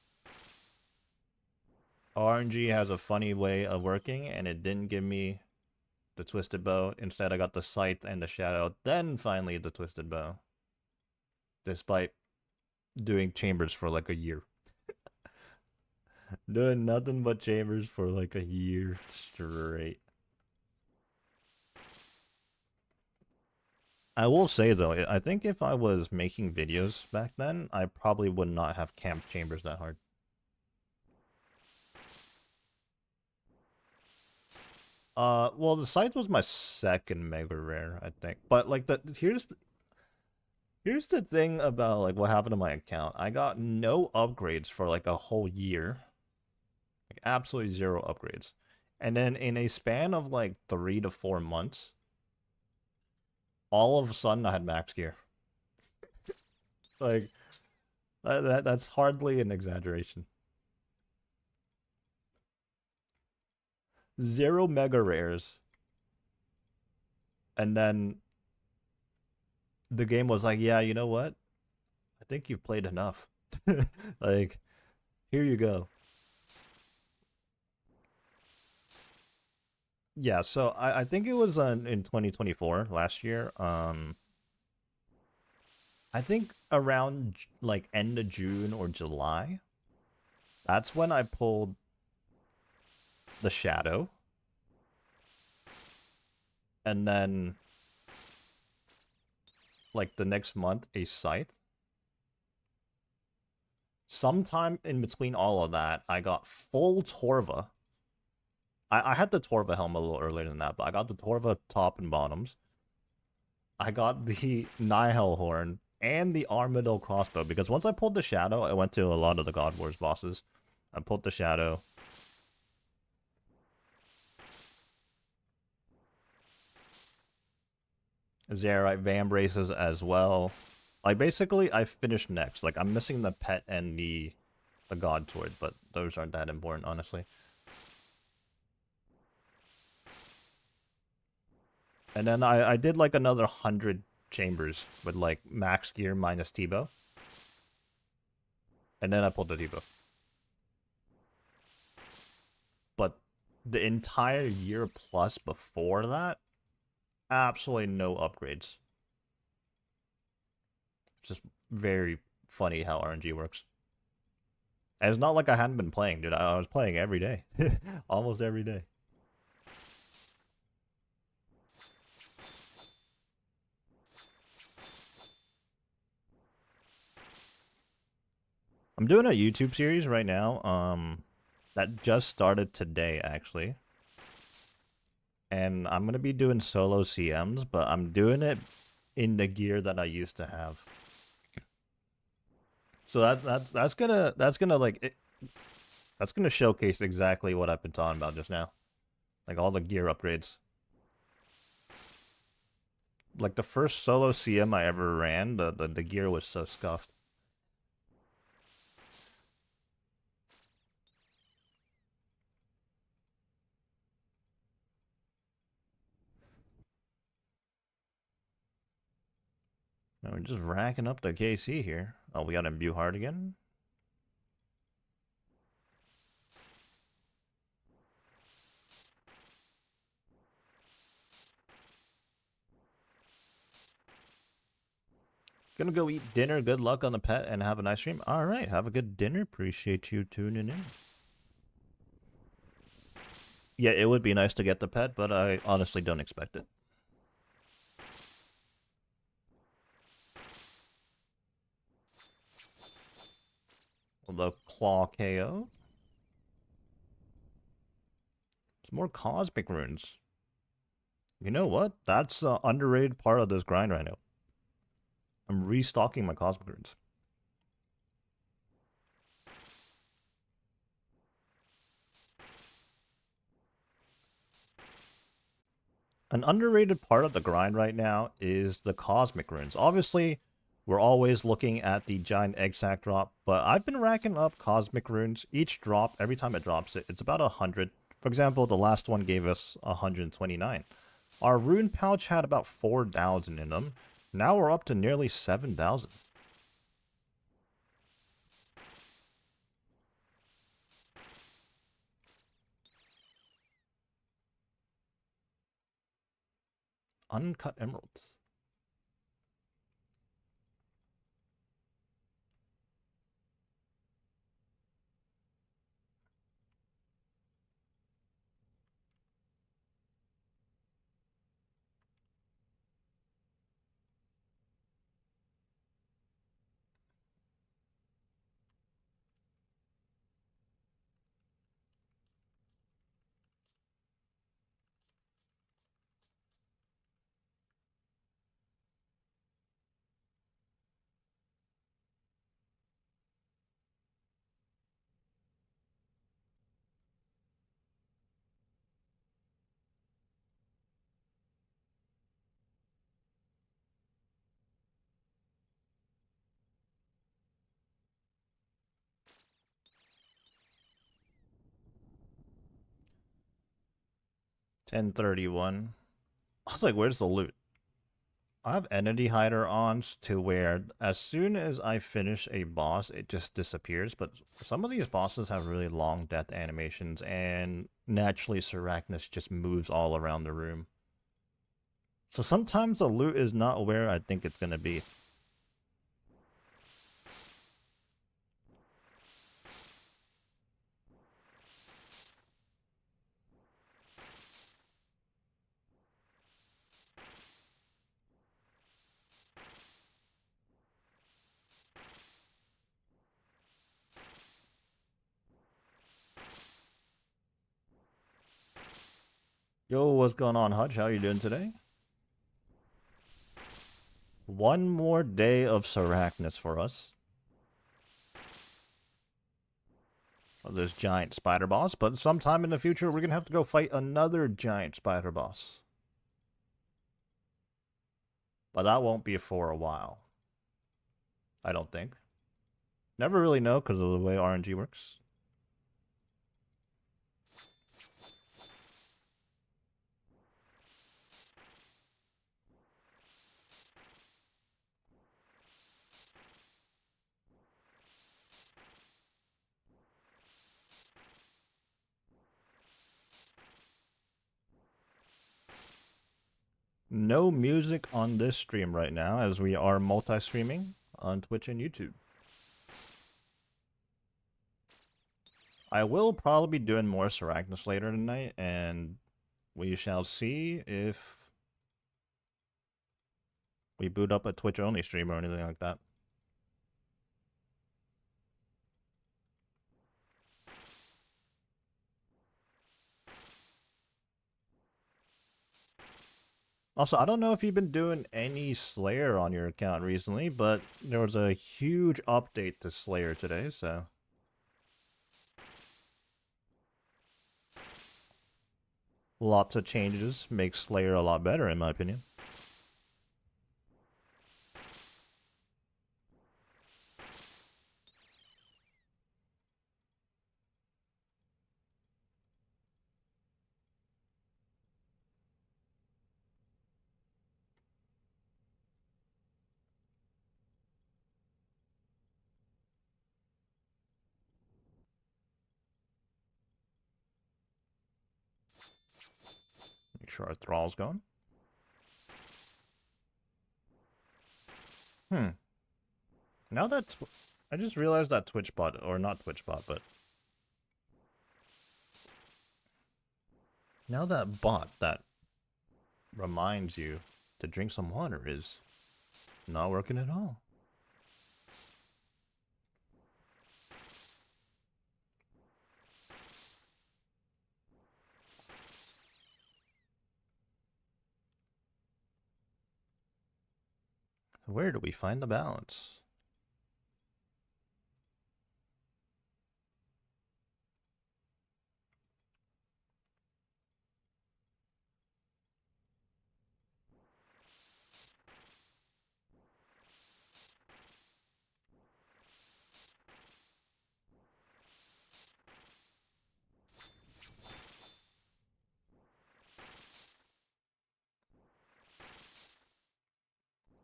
RNG has a funny way of working, and it didn't give me the twisted bow. Instead, I got the sight and the shadow, then finally the twisted bow. Despite doing chambers for like a year. Doing nothing but chambers for like a year straight. I will say though, I think if I was making videos back then, I probably would not have camped chambers that hard. Well, the scythe was my second mega rare, I think. But like here's the thing about like what happened to my account. I got no upgrades for like a whole year, like absolutely zero upgrades, and then in a span of like 3 to 4 months, all of a sudden I had max gear. Like that's hardly an exaggeration. Zero mega rares, and then the game was like, yeah, you know what? I think you've played enough. Like, here you go. Yeah, so I think it was in 2024 last year. I think around like end of June or July. That's when I pulled the shadow, and then like the next month a scythe. Sometime in between all of that, I got full Torva. I had the Torva helm a little earlier than that, but I got the Torva top and bottoms. I got the Nihil horn and the Armadillo crossbow because once I pulled the shadow, I went to a lot of the God Wars bosses. I pulled the shadow. Zarite Van braces as well. Like basically, I finished next. Like I'm missing the pet and the God Sword, but those aren't that important, honestly. And then I did like another 100 chambers with like max gear minus Tebow, and then I pulled the Tebow. But the entire year plus before that, absolutely no upgrades. It's just very funny how RNG works. And it's not like I hadn't been playing, dude. I was playing every day, almost every day. I'm doing a YouTube series right now. That just started today actually, and I'm gonna be doing solo CMs, but I'm doing it in the gear that I used to have. So that's gonna that's gonna showcase exactly what I've been talking about just now, like all the gear upgrades. Like the first solo CM I ever ran, the gear was so scuffed. Now we're just racking up the KC here. Oh, we got imbue hard again. Gonna go eat dinner. Good luck on the pet and have a nice stream. All right, have a good dinner. Appreciate you tuning in. Yeah, it would be nice to get the pet, but I honestly don't expect it. The claw KO. Some more cosmic runes. You know what? That's an underrated part of this grind right now. I'm restocking my cosmic runes. An underrated part of the grind right now is the cosmic runes. Obviously, we're always looking at the giant egg sack drop, but I've been racking up cosmic runes. Each drop, every time it drops it's about 100. For example, the last one gave us 129. Our rune pouch had about 4,000 in them. Now we're up to nearly 7,000. Uncut emeralds. 10:31. I was like, where's the loot? I have Entity Hider on to where as soon as I finish a boss, it just disappears. But some of these bosses have really long death animations, and naturally Sarachnis just moves all around the room. So sometimes the loot is not where I think it's going to be. Yo, what's going on, Hutch? How are you doing today? One more day of Sarachnis for us. This giant spider boss, but sometime in the future we're gonna have to go fight another giant spider boss. But that won't be for a while. I don't think. Never really know because of the way RNG works. No music on this stream right now, as we are multi-streaming on Twitch and YouTube. I will probably be doing more Sarachnis later tonight, and we shall see if we boot up a Twitch-only stream or anything like that. Also, I don't know if you've been doing any Slayer on your account recently, but there was a huge update to Slayer today, so... Lots of changes make Slayer a lot better, in my opinion. Make sure our thrall's going. Now that... I just realized that Twitch bot, or not Twitch bot, but... Now that bot that reminds you to drink some water is not working at all. Where do we find the balance?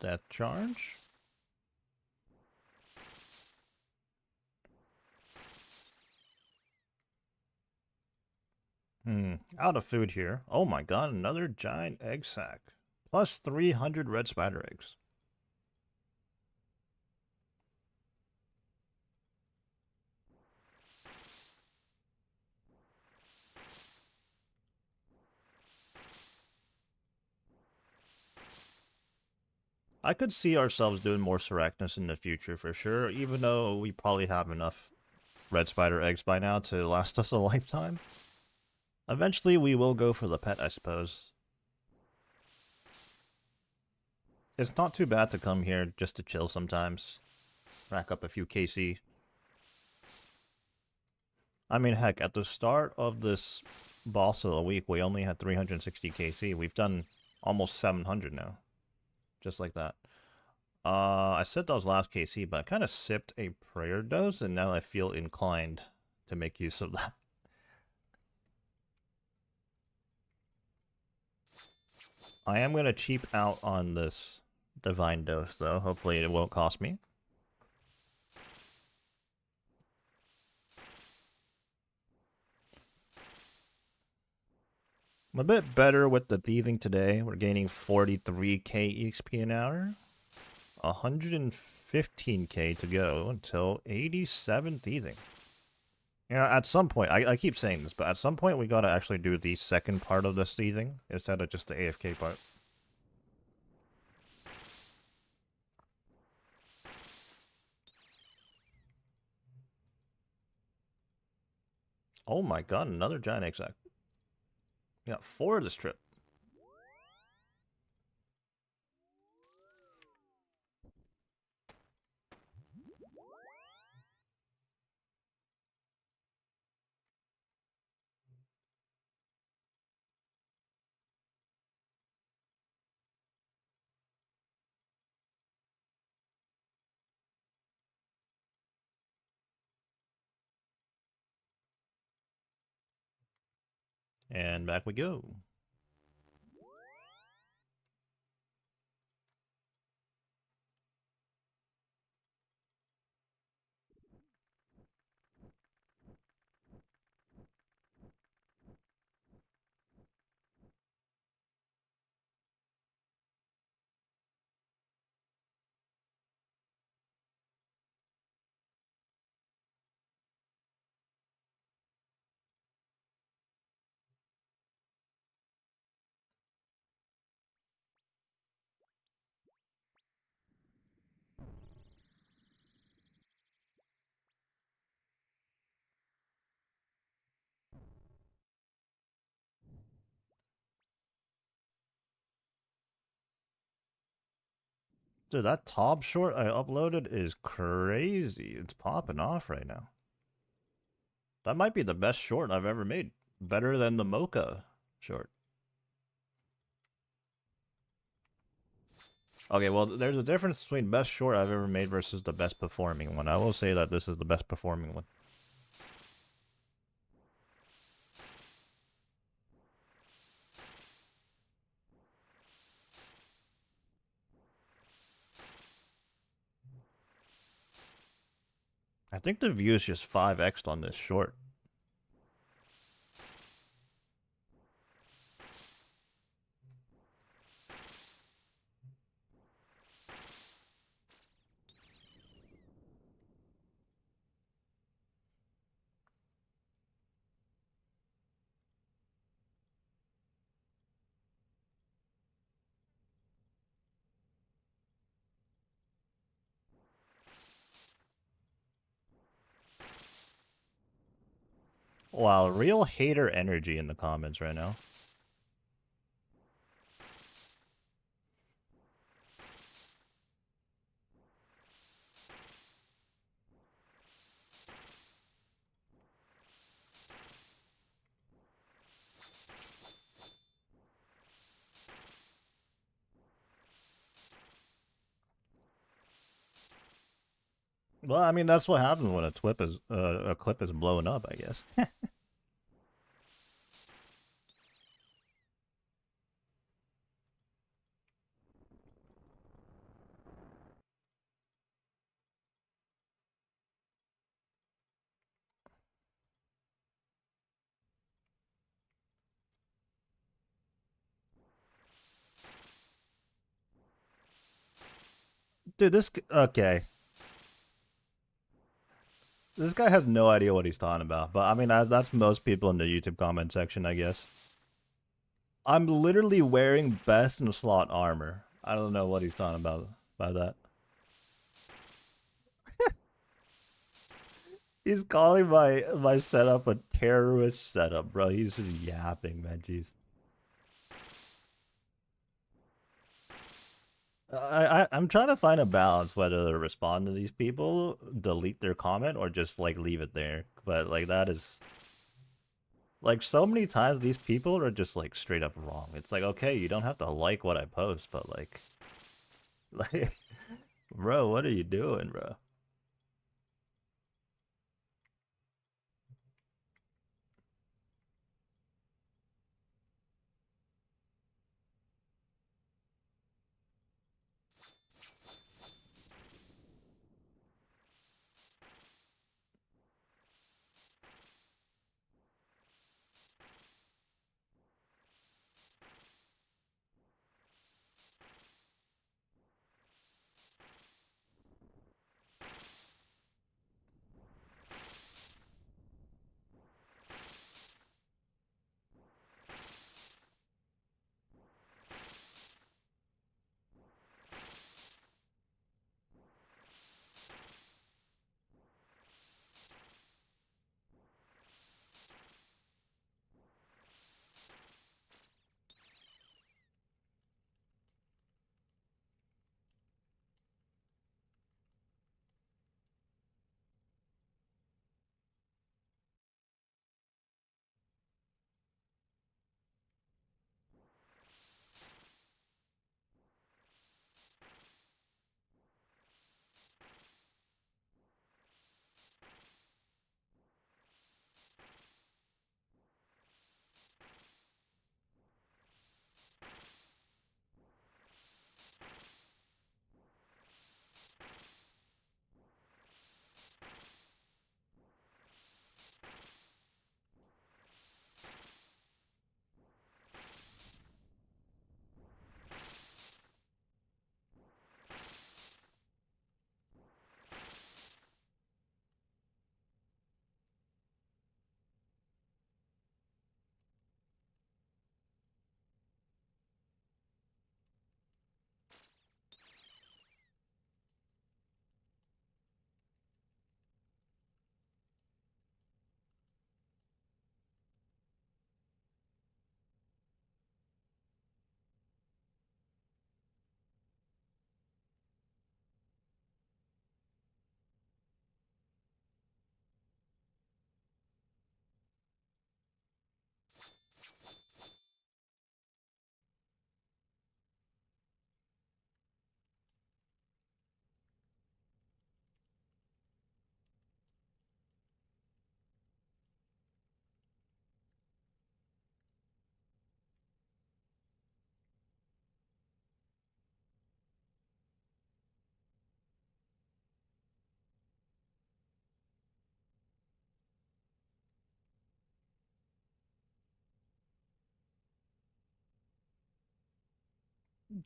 Death charge? Out of food here. Oh my god, another giant egg sack. Plus 300 red spider eggs. I could see ourselves doing more Sarachnis in the future for sure, even though we probably have enough red spider eggs by now to last us a lifetime. Eventually we will go for the pet, I suppose. It's not too bad to come here just to chill sometimes. Rack up a few KC. I mean, heck, at the start of this boss of the week, we only had 360 KC. We've done almost 700 now. Just like that. I said that was last KC, but I kind of sipped a prayer dose, and now I feel inclined to make use of that. I am gonna cheap out on this divine dose though. Hopefully it won't cost me. I'm a bit better with the thieving today. We're gaining 43k EXP an hour. 115k to go until 87 thieving. Yeah, at some point, I keep saying this, but at some point we gotta actually do the second part of this thieving instead of just the AFK part. Oh my god, another giant exact. We got 4 this trip. And back we go. Dude, that top short I uploaded is crazy. It's popping off right now. That might be the best short I've ever made. Better than the Mocha short. Okay, well, there's a difference between best short I've ever made versus the best performing one. I will say that this is the best performing one. I think the view is just 5x'd on this short. Wow, real hater energy in the comments right now. Well, I mean, that's what happens when a clip is blowing up, I guess. Dude, okay. This guy has no idea what he's talking about. But I mean, that's most people in the YouTube comment section, I guess. I'm literally wearing best in slot armor. I don't know what he's talking about by that. He's calling my setup a terrorist setup, bro. He's just yapping, man. Jeez. I'm trying to find a balance whether to respond to these people, delete their comment, or just like leave it there. But like that is like so many times these people are just like straight up wrong. It's like, okay, you don't have to like what I post, but like like bro, what are you doing, bro?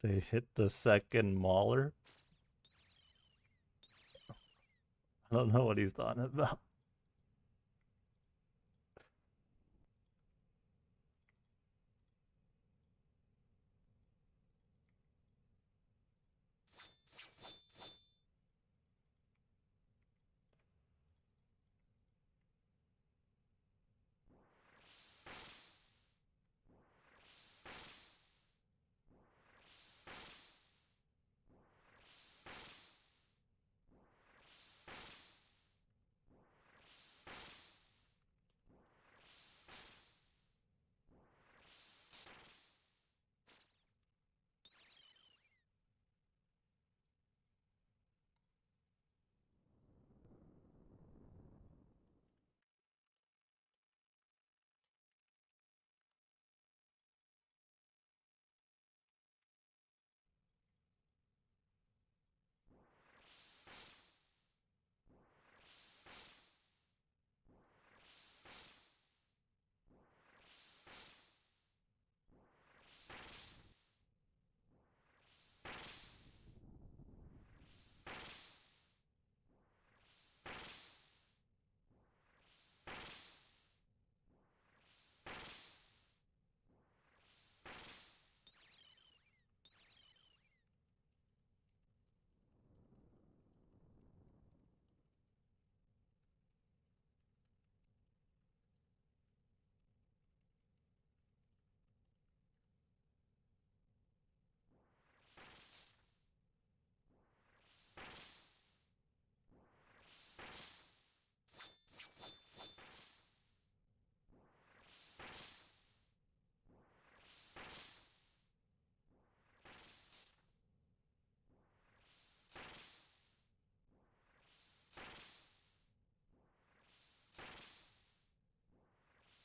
They hit the second Mauler. I don't know what he's talking about.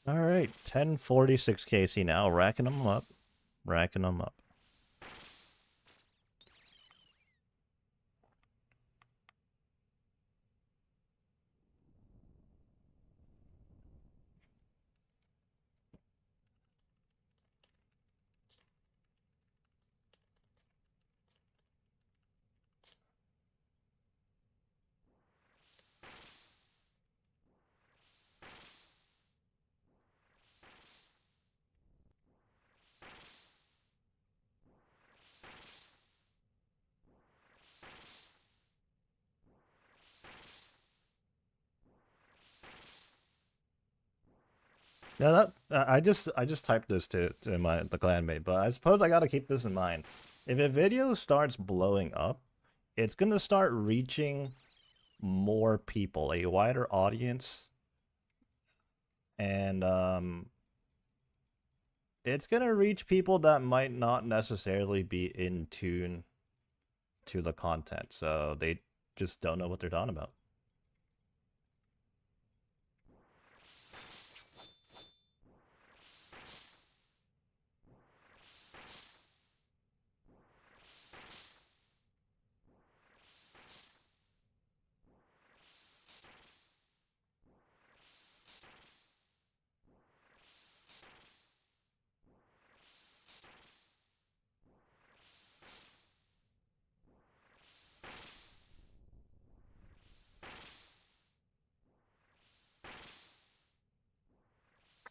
All right, 1046 KC now, racking them up, racking them up. Yeah, that I just typed this to the clanmate, but I suppose I gotta keep this in mind. If a video starts blowing up, it's gonna start reaching more people, a wider audience, and it's gonna reach people that might not necessarily be in tune to the content, so they just don't know what they're talking about.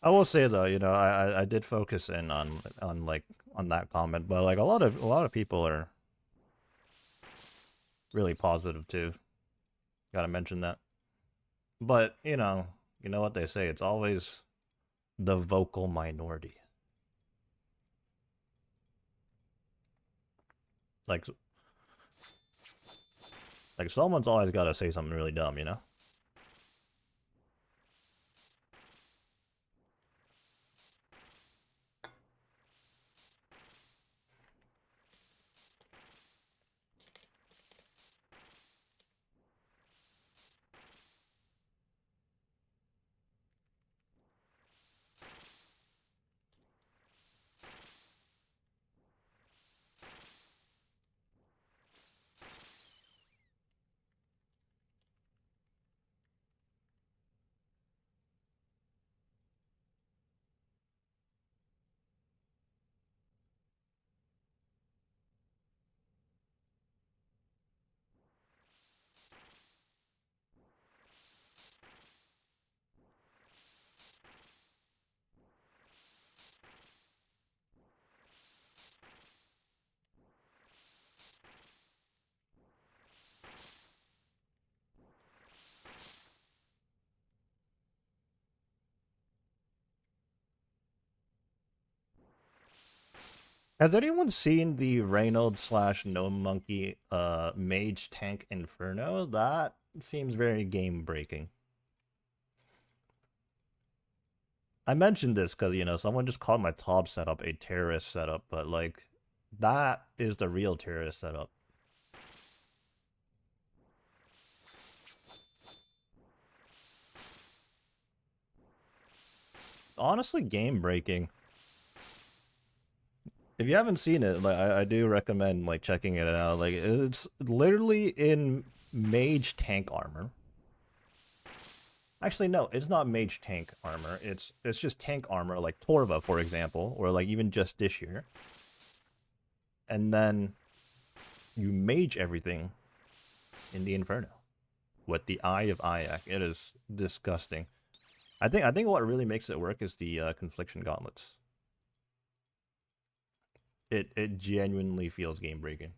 I will say though, I did focus in on like on that comment, but like a lot of people are really positive too. Gotta mention that. But you know what they say. It's always the vocal minority. Like someone's always got to say something really dumb, you know. Has anyone seen the Reynolds slash Gnome Monkey Mage Tank Inferno? That seems very game breaking. I mentioned this because, you know, someone just called my top setup a terrorist setup, but like, that is the real terrorist setup. Honestly, game breaking. If you haven't seen it, like I do recommend like checking it out. Like it's literally in mage tank armor. Actually, no, it's not mage tank armor. It's just tank armor, like Torva, for example, or like even just this year. And then you mage everything in the Inferno with the Eye of Ayak. It is disgusting. I think what really makes it work is the confliction gauntlets. It genuinely feels game breaking.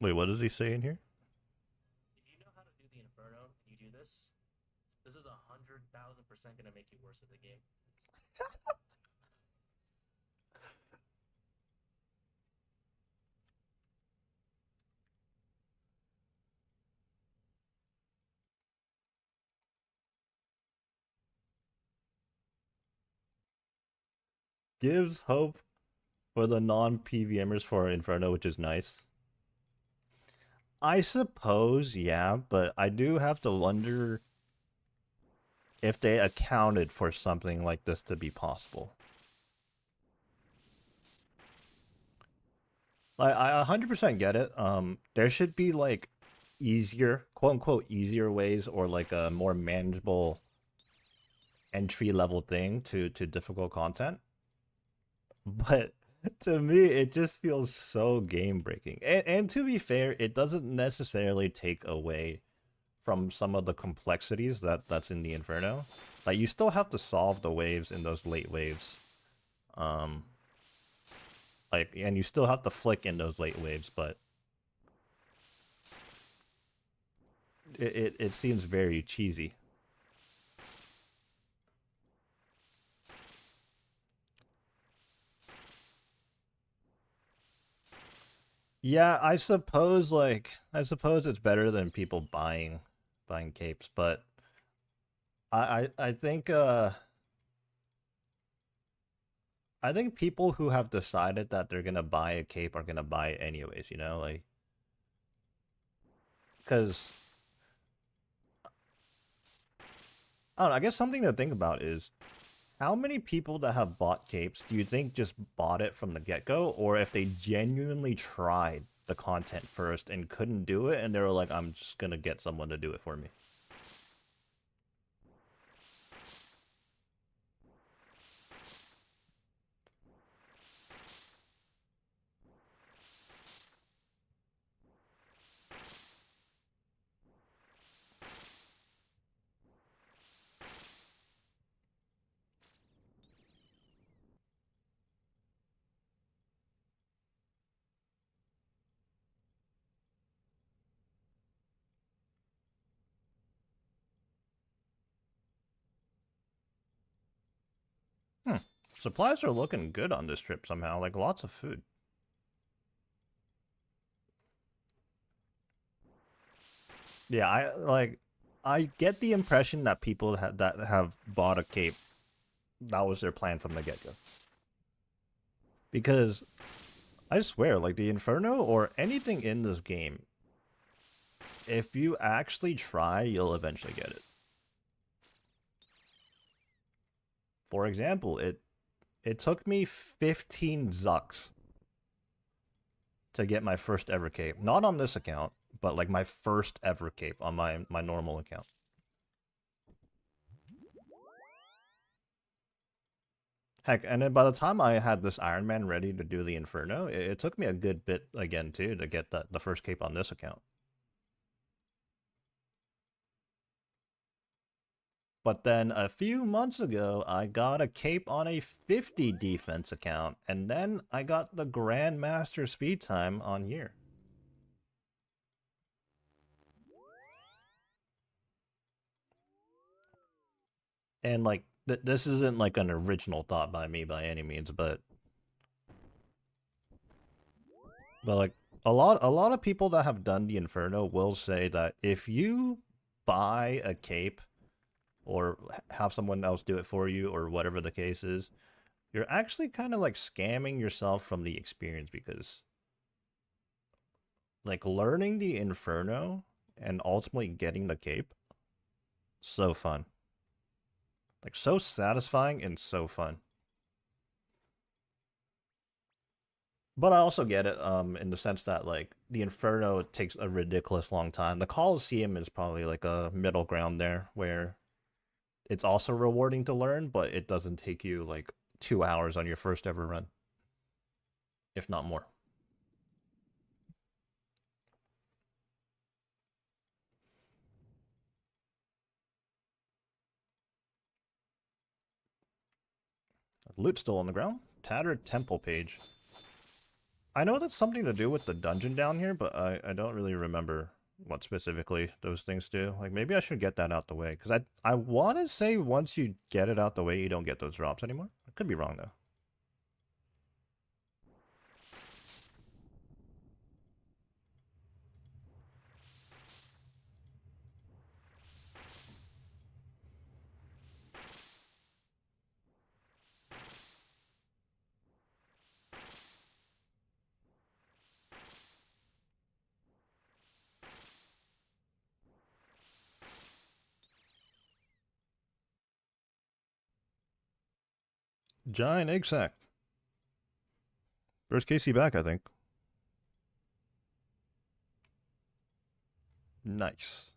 Wait, what does he say in here? If you know how to do the Inferno and you do this is 100,000% gonna make you worse at the game. Gives hope for the non-PVMers for Inferno, which is nice. I suppose, yeah, but I do have to wonder if they accounted for something like this to be possible. Like, I 100% get it. There should be like easier, quote unquote, easier ways or like a more manageable entry level thing to difficult content. But to me, it just feels so game breaking. And to be fair, it doesn't necessarily take away from some of the complexities that's in the Inferno. Like you still have to solve the waves in those late waves. Um like and you still have to flick in those late waves, but it seems very cheesy. Yeah, I suppose it's better than people buying capes, but I think people who have decided that they're gonna buy a cape are gonna buy it anyways, you know, like because I don't know, I guess something to think about is how many people that have bought capes do you think just bought it from the get-go, or if they genuinely tried the content first and couldn't do it and they were like, I'm just gonna get someone to do it for me? Hmm. Supplies are looking good on this trip somehow, like lots of food. Yeah, I get the impression that people that have bought a cape, that was their plan from the get-go. Because I swear, like the Inferno or anything in this game, if you actually try, you'll eventually get it. For example, It took me 15 zucks to get my first ever cape. Not on this account, but like my first ever cape on my normal account. Heck, and then by the time I had this Iron Man ready to do the Inferno, it took me a good bit again too to get the first cape on this account. But then a few months ago, I got a cape on a 50 defense account, and then I got the Grandmaster speed time on here. And like, this isn't like an original thought by me by any means, but like a lot of people that have done the Inferno will say that if you buy a cape or have someone else do it for you or whatever the case is, you're actually kind of like scamming yourself from the experience, because like learning the Inferno and ultimately getting the cape, so fun. Like so satisfying and so fun. But I also get it in the sense that like the Inferno takes a ridiculous long time. The Coliseum is probably like a middle ground there where it's also rewarding to learn, but it doesn't take you like 2 hours on your first ever run, if not more. Loot still on the ground. Tattered temple page. I know that's something to do with the dungeon down here, but I don't really remember what specifically those things do. Like maybe I should get that out the way, because I want to say once you get it out the way, you don't get those drops anymore. I could be wrong though. Giant egg sack. First Casey back, I think. Nice.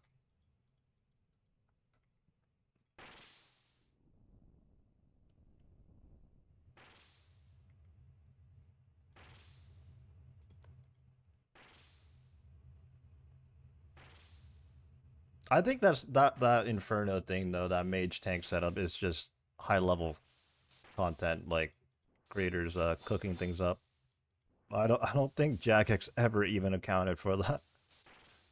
I think that Inferno thing though, that mage tank setup is just high level content, like creators cooking things up. I don't think Jagex ever even accounted for that.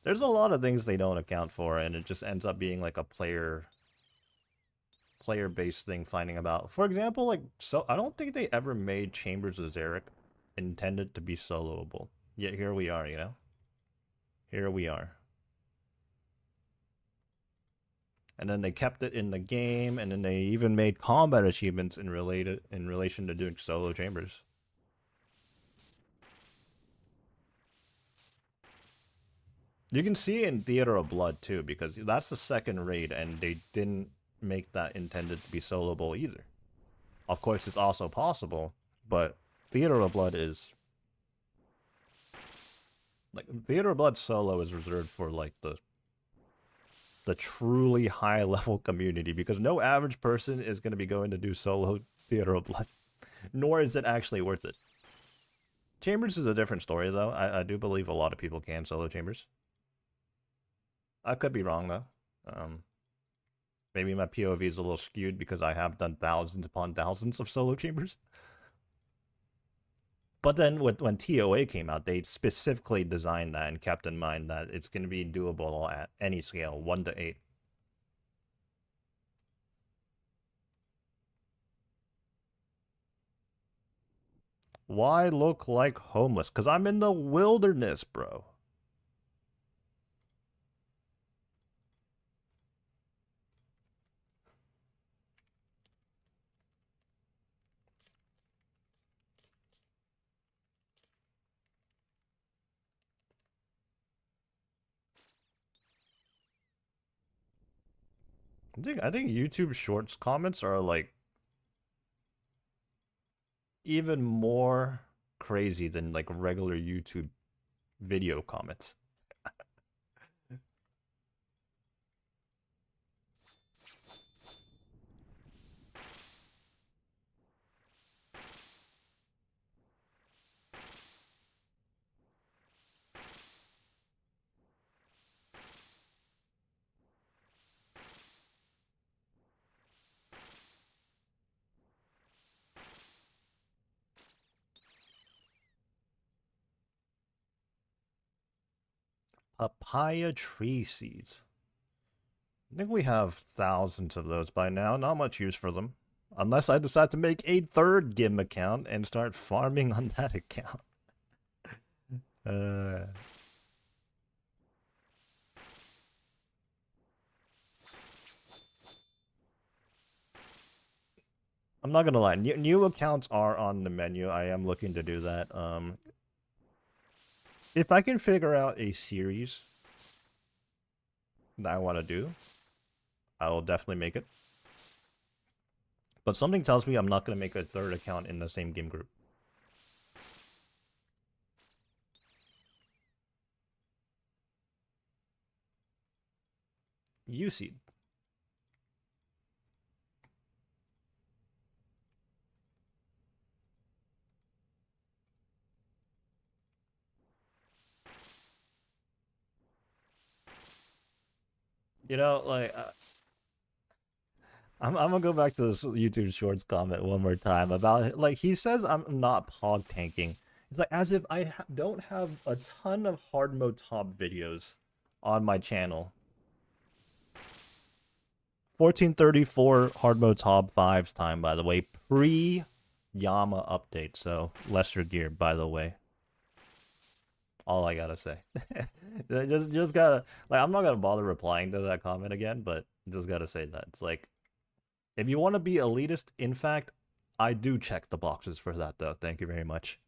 There's a lot of things they don't account for, and it just ends up being like a player based thing finding about. For example, like so I don't think they ever made Chambers of Zarek intended to be soloable. Yet here we are, you know? Here we are. And then they kept it in the game, and then they even made combat achievements in relation to doing solo chambers. You can see it in Theater of Blood too, because that's the second raid, and they didn't make that intended to be soloable either. Of course, it's also possible, but Theater of Blood is like Theater of Blood solo is reserved for like the truly high level community, because no average person is going to be going to do solo Theater of Blood, nor is it actually worth it. Chambers is a different story though. I do believe a lot of people can solo Chambers. I could be wrong though. Maybe my POV is a little skewed because I have done thousands upon thousands of solo Chambers. But then when TOA came out, they specifically designed that and kept in mind that it's going to be doable at any scale, 1 to 8. Why look like homeless? Because I'm in the wilderness, bro. I think YouTube Shorts comments are like even more crazy than like regular YouTube video comments. Papaya tree seeds. I think we have thousands of those by now. Not much use for them. Unless I decide to make a third GIM account and start farming on that account. uh, I'm not gonna lie. New accounts are on the menu. I am looking to do that. If I can figure out a series that I want to do, I will definitely make it. But something tells me I'm not going to make a third account in the same game group. UC. You know, like, I'm gonna go back to this YouTube Shorts comment one more time about, like, he says I'm not pog tanking. It's like as if I don't have a ton of hard mode top videos on my channel. 1434 hard mode top 5's time, by the way, pre Yama update, so lesser gear, by the way. All I gotta say. just gotta, like, I'm not gonna bother replying to that comment again, but just gotta say that it's like, if you want to be elitist, in fact, I do check the boxes for that, though. Thank you very much.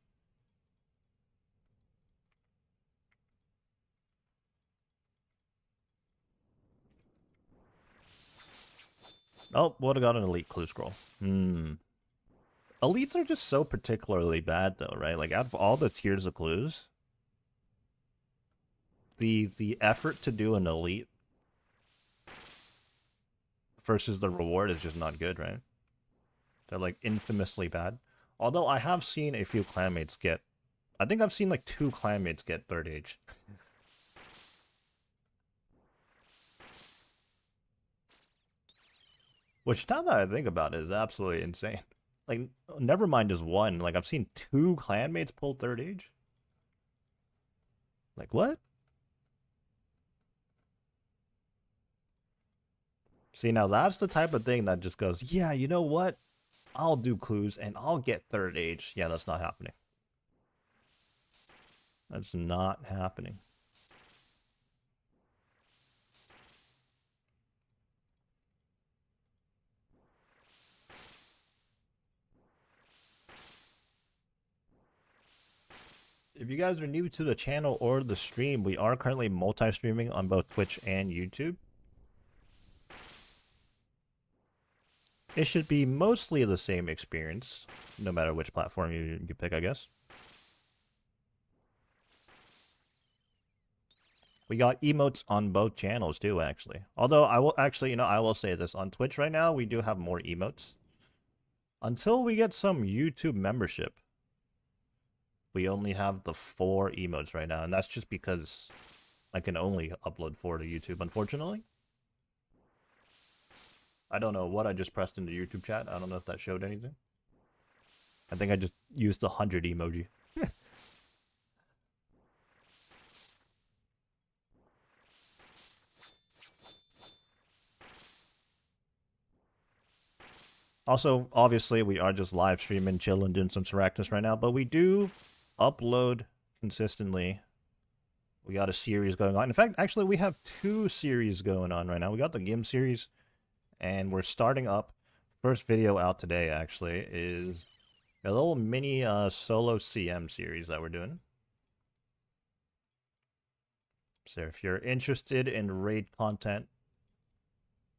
Oh, would have got an elite clue scroll. Elites are just so particularly bad, though, right? Like, out of all the tiers of clues, the effort to do an elite versus the reward is just not good, right? They're, like, infamously bad. Although I have seen a few clanmates get... I think I've seen, like, 2 clanmates get 3rd age. Which, now that I think about it, is absolutely insane. Like, never mind just 1. Like, I've seen 2 clanmates pull 3rd age. Like, what? See, now that's the type of thing that just goes, yeah, you know what? I'll do clues and I'll get 3rd age. Yeah, that's not happening. That's not happening. If you guys are new to the channel or the stream, we are currently multi-streaming on both Twitch and YouTube. It should be mostly the same experience, no matter which platform you pick, I guess. We got emotes on both channels too, actually. Although I will actually, I will say this. On Twitch right now, we do have more emotes. Until we get some YouTube membership, we only have the 4 emotes right now, and that's just because I can only upload 4 to YouTube, unfortunately. I don't know what I just pressed into YouTube chat. I don't know if that showed anything. I think I just used the 100 emoji. Also, obviously, we are just live streaming, chilling, doing some Saractus right now, but we do upload consistently. We got a series going on. In fact, actually, we have 2 series going on right now. We got the GIM series, and we're starting up. First video out today, actually, is a little mini solo CM series that we're doing. So if you're interested in raid content,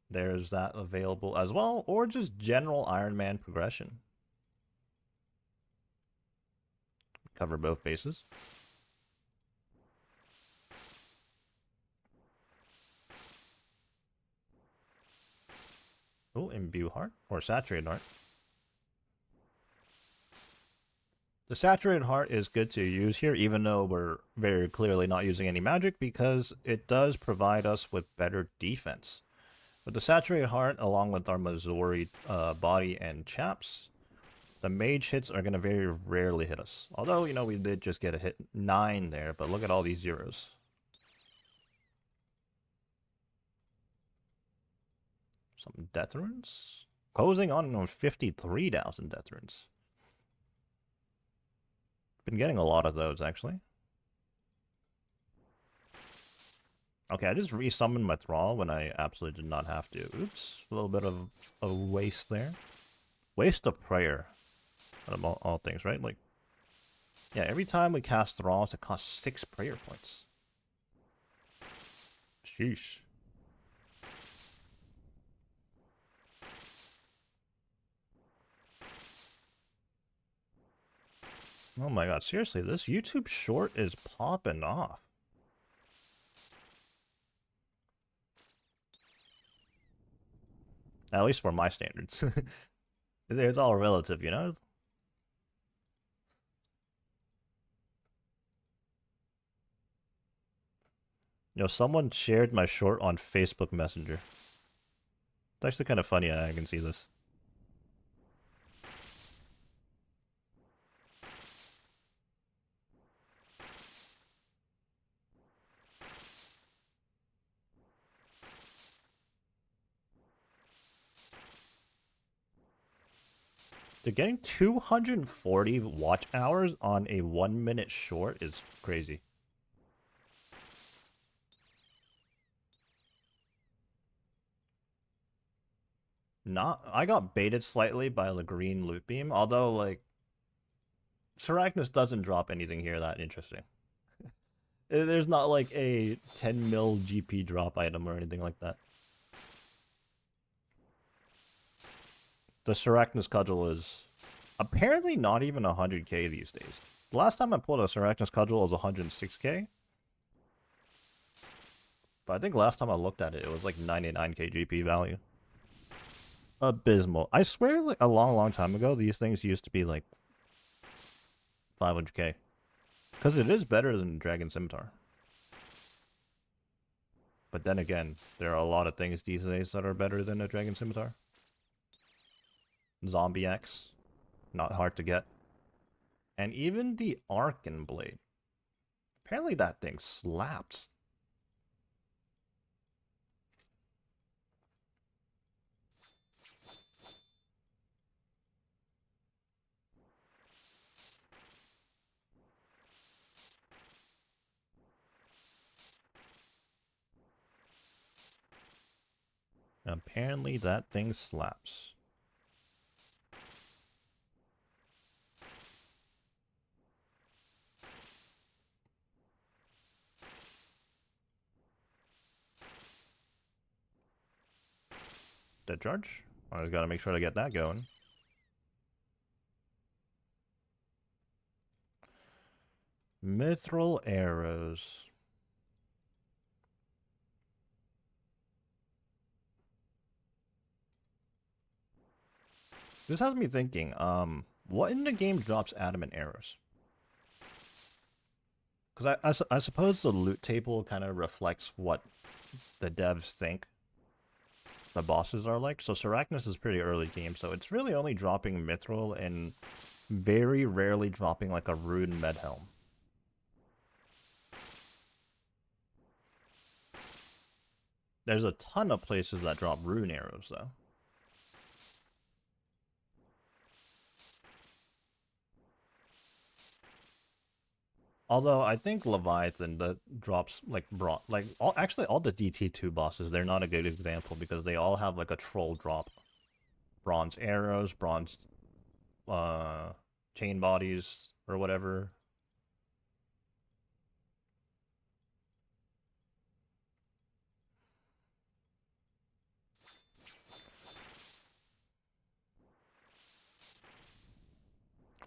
there's that available as well, or just general Iron Man progression. Cover both bases. Oh, imbue heart or saturated heart. The saturated heart is good to use here, even though we're very clearly not using any magic, because it does provide us with better defense. With the saturated heart, along with our Missouri body and chaps, the mage hits are going to very rarely hit us. Although, you know, we did just get a hit 9 there, but look at all these zeros. Some death runes? Closing on 53,000 death runes. Been getting a lot of those, actually. Okay, I just resummoned my Thrall when I absolutely did not have to. Oops, a little bit of a waste there. Waste of prayer. Out of all things, right? Like, yeah, every time we cast Thralls, it costs 6 prayer points. Sheesh. Oh my god, seriously, this YouTube short is popping off. At least for my standards. It's all relative, you know? You know, someone shared my short on Facebook Messenger. It's actually kind of funny I can see this. They're getting 240 watch hours on a 1-minute short is crazy. I got baited slightly by the green loot beam, although, like, Sarachnis doesn't drop anything here that interesting. There's not, like, a 10 mil GP drop item or anything like that. The Sarachnis cudgel is apparently not even 100k these days. The last time I pulled a Sarachnis cudgel was 106k. But I think last time I looked at it, it was like 99k GP value. Abysmal. I swear, like, a long time ago, these things used to be like 500k. Because it is better than Dragon Scimitar. But then again, there are a lot of things these days that are better than a Dragon Scimitar. Zombie Axe. Not hard to get. And even the Arcan Blade. Apparently that thing slaps. Apparently that thing slaps. Dead charge? I just gotta make sure to get that going. Mithril arrows. This has me thinking, what in the game drops adamant arrows? Because I suppose the loot table kind of reflects what the devs think the bosses are like. So Sarachnis is pretty early game, so it's really only dropping Mithril and very rarely dropping like a Rune Medhelm. There's a ton of places that drop Rune arrows, though. Although I think Leviathan that drops like actually all the DT2 bosses, they're not a good example because they all have like a troll drop. Bronze arrows, bronze chain bodies or whatever.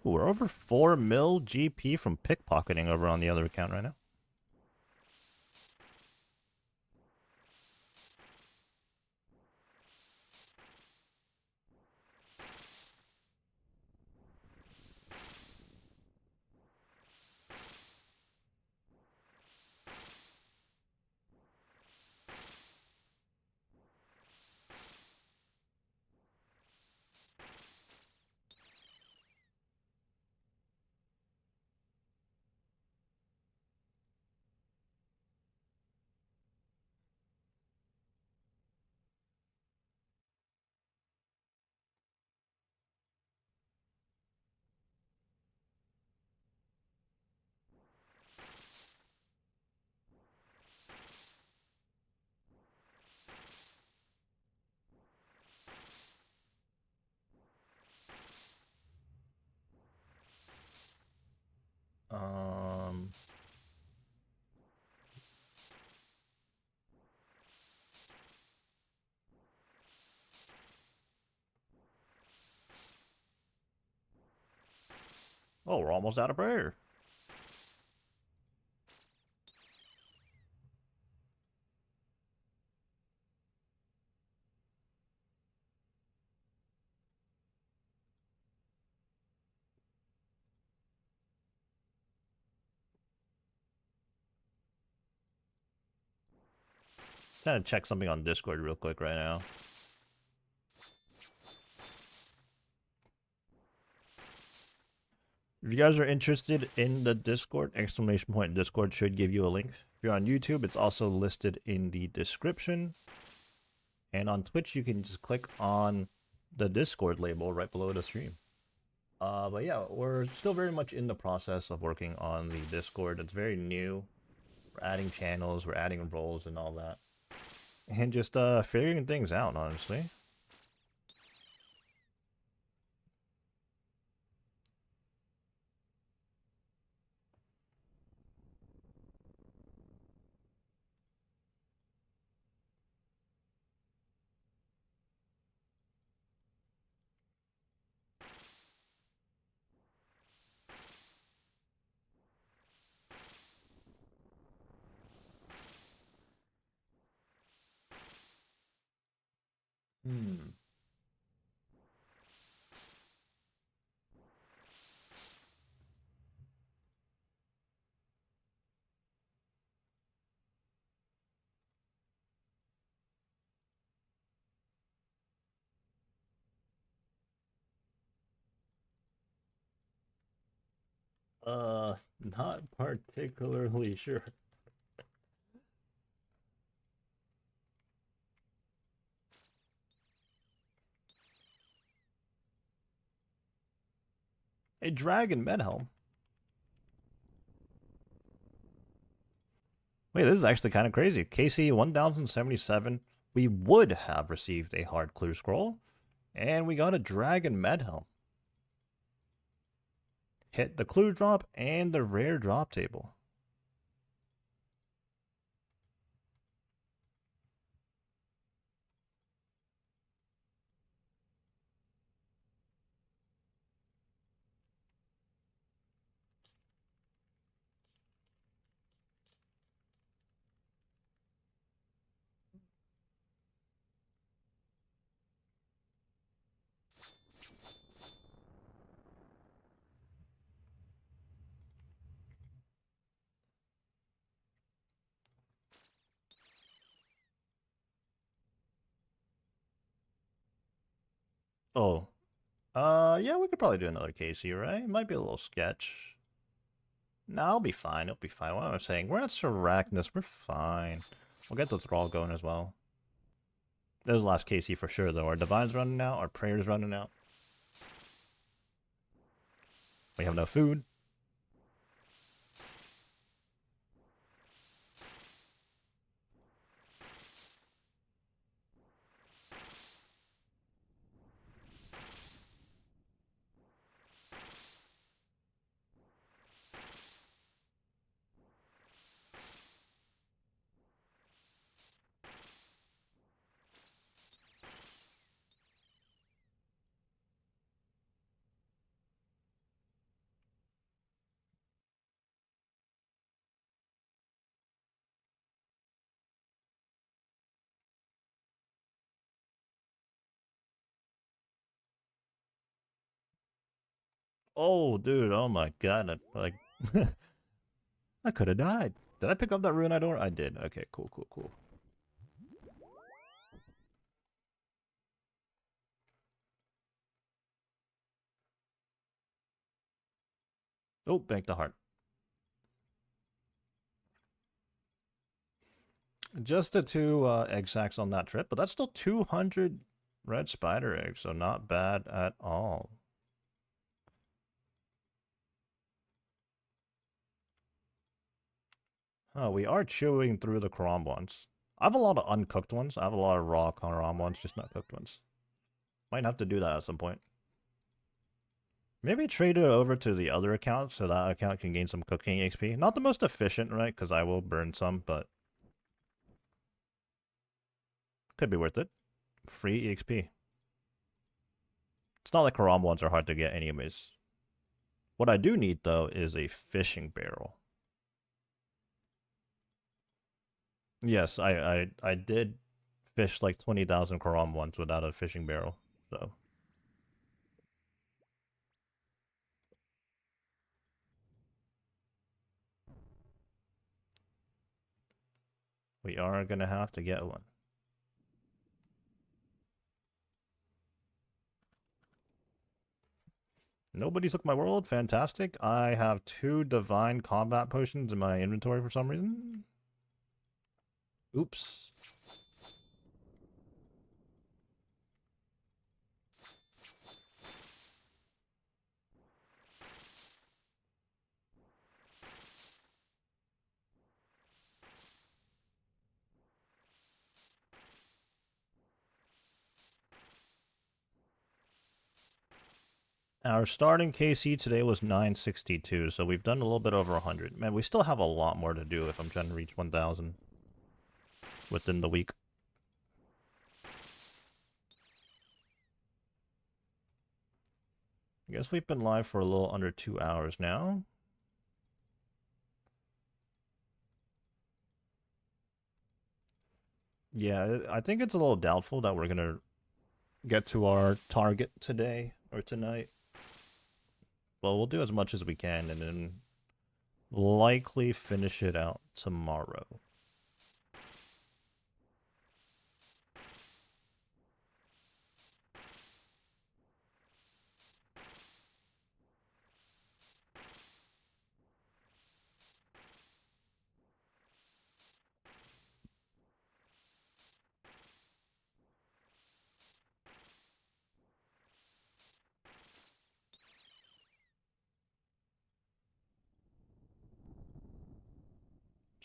Ooh, we're over 4 mil GP from pickpocketing over on the other account right now. Um... Oh, we're almost out of prayer. Trying to check something on Discord real quick right now. If you guys are interested in the Discord, exclamation point Discord should give you a link. If you're on YouTube, it's also listed in the description. And on Twitch, you can just click on the Discord label right below the stream. But yeah, we're still very much in the process of working on the Discord. It's very new. We're adding channels, we're adding roles and all that. And just figuring things out, honestly. Hmm. Not particularly sure. A dragon medhelm. Wait, this is actually kind of crazy. KC 1077, we would have received a hard clue scroll, and we got a dragon medhelm. Hit the clue drop and the rare drop table. Oh, yeah, we could probably do another KC, right? It might be a little sketch. No, I'll be fine. It'll be fine. What am I saying? We're at Arachnis. We're fine. We'll get the Thrall going as well. This is the last KC for sure, though. Our Divine's running out. Our Prayer's running out. We have no food. Oh, dude. Oh my god. Like, I could have died. Did I pick up that rune door? I did. Okay, cool, cool, cool. Oh, bank the heart. Just the two egg sacs on that trip, but that's still 200 red spider eggs, so not bad at all. Oh, we are chewing through the Karam ones. I have a lot of uncooked ones. I have a lot of raw Karam ones, just not cooked ones. Might have to do that at some point. Maybe trade it over to the other account so that account can gain some cooking XP. Not the most efficient, right? Because I will burn some, but could be worth it. Free EXP. It's not like Karam ones are hard to get anyways. What I do need, though, is a fishing barrel. Yes, I did fish like 20,000 Karam once without a fishing barrel, so... we are gonna have to get one. Nobody took my world. Fantastic. I have 2 divine combat potions in my inventory for some reason. Oops. Our starting KC today was 962, so we've done a little bit over 100. Man, we still have a lot more to do if I'm trying to reach 1,000 within the week. I guess we've been live for a little under 2 hours now. Yeah, I think it's a little doubtful that we're gonna get to our target today or tonight. Well, we'll do as much as we can and then likely finish it out tomorrow.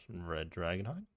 Some red dragonhide.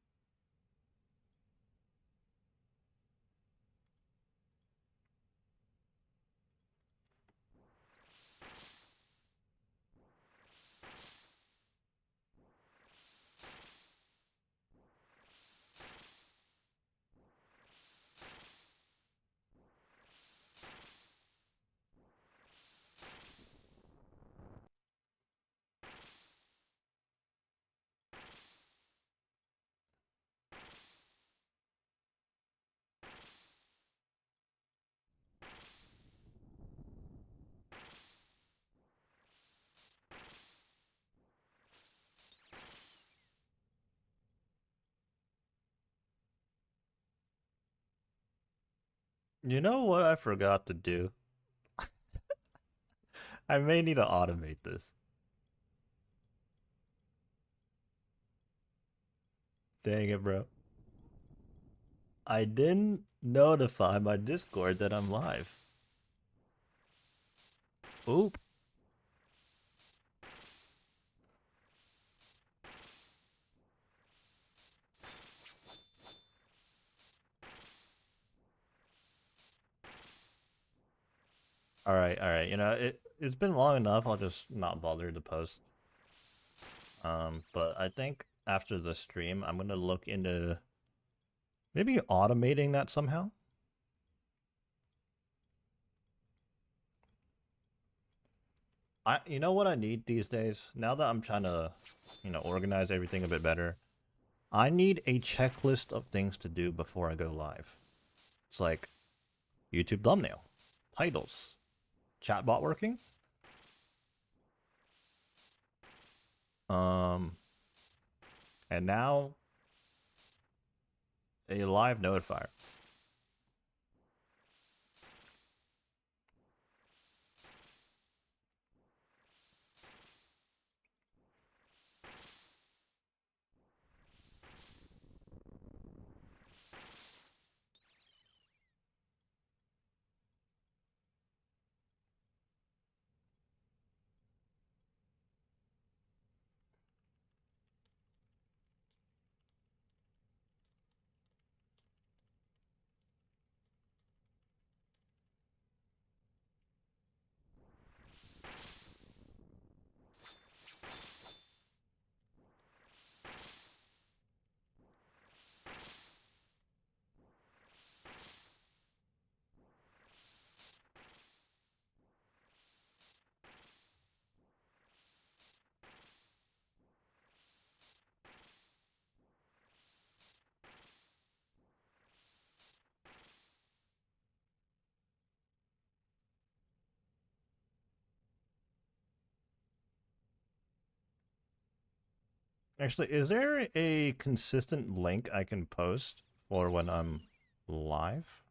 You know what I forgot to do? I may need to automate this. Dang it, bro. I didn't notify my Discord that I'm live. Oop. Alright, alright. You know, it's been long enough. I'll just not bother to post. But I think after the stream, I'm gonna look into maybe automating that somehow. You know what I need these days? Now that I'm trying to, organize everything a bit better, I need a checklist of things to do before I go live. It's like YouTube thumbnail, titles, chatbot working, And now a live notifier. Actually, is there a consistent link I can post for when I'm live?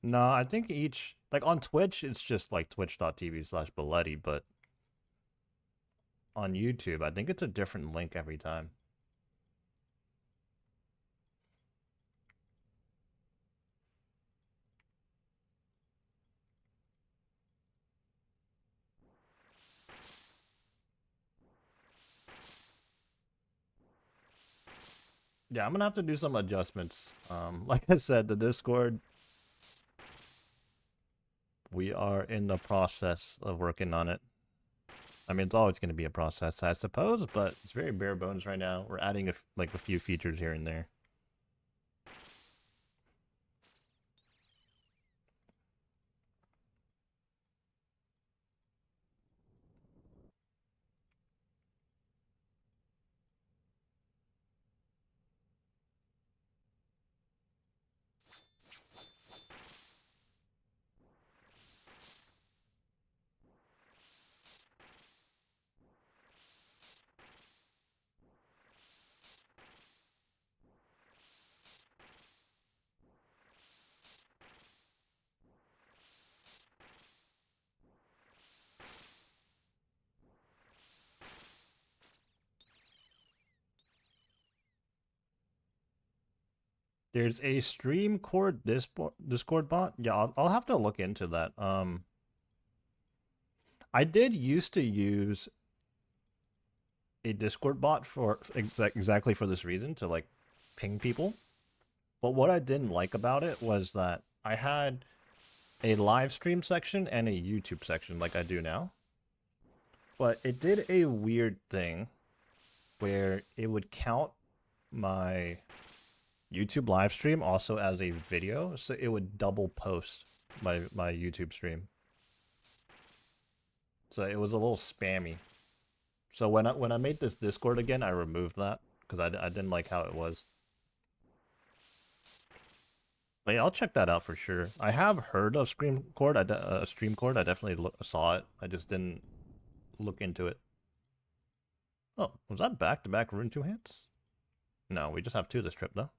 No, I think each, like on Twitch, it's just like twitch.tv/Belletti, but on YouTube, I think it's a different link every time. Yeah, I'm gonna have to do some adjustments. Like I said, the Discord, we are in the process of working on it. I mean, it's always going to be a process, I suppose, but it's very bare bones right now. We're adding like a few features here and there. There's a StreamCord Discord bot. Yeah, I'll have to look into that. I did used to use a Discord bot for exactly for this reason, to like ping people. But what I didn't like about it was that I had a live stream section and a YouTube section like I do now. But it did a weird thing where it would count my YouTube live stream also as a video, so it would double post my YouTube stream. So it was a little spammy. So when I made this Discord again, I removed that because I didn't like how it was. But yeah, I'll check that out for sure. I have heard of StreamCord. StreamCord. I definitely saw it. I just didn't look into it. Oh, was that back-to-back Rune 2 hits? No, we just have 2 this trip, though.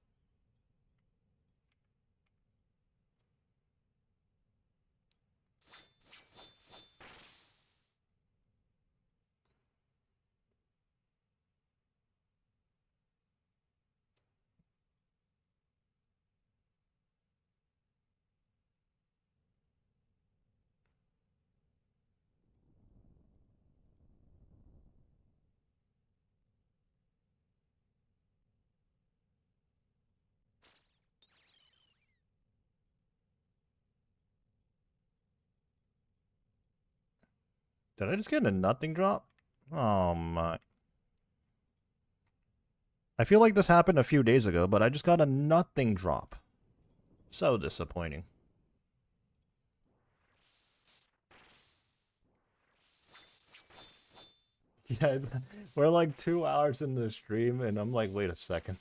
Did I just get a nothing drop? Oh my. I feel like this happened a few days ago, but I just got a nothing drop. So disappointing. Yeah, we're like 2 hours in the stream, and I'm like, wait a second.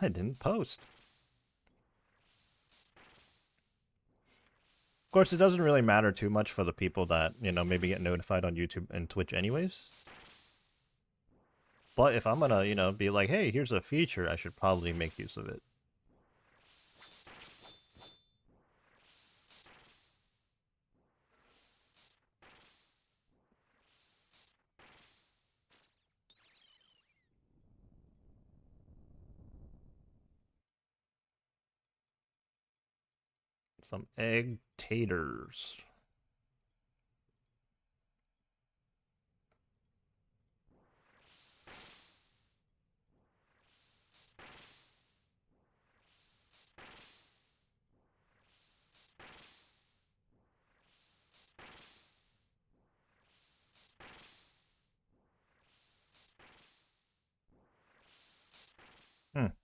I didn't post. Of course, it doesn't really matter too much for the people that, you know, maybe get notified on YouTube and Twitch anyways. But if I'm gonna, you know, be like, hey, here's a feature, I should probably make use of it. Some egg taters.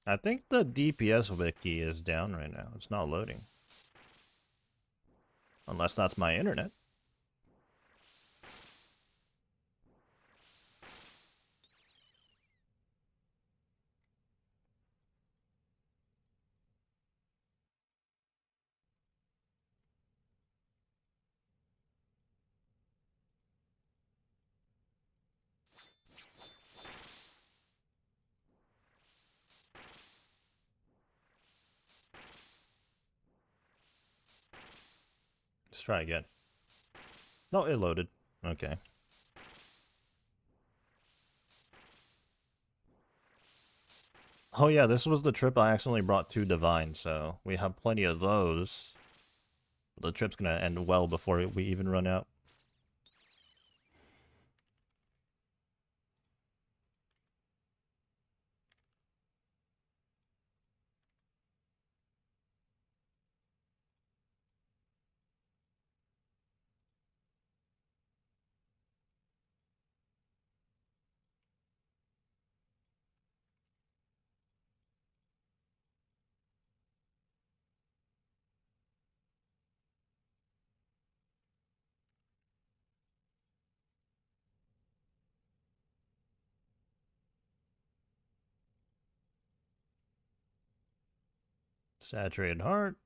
I think the DPS wiki is down right now. It's not loading. Unless that's my internet. Let's try again. No, it loaded. Okay. Oh yeah, this was the trip I accidentally brought 2 divine, so we have plenty of those. The trip's gonna end well before we even run out. Saturated heart.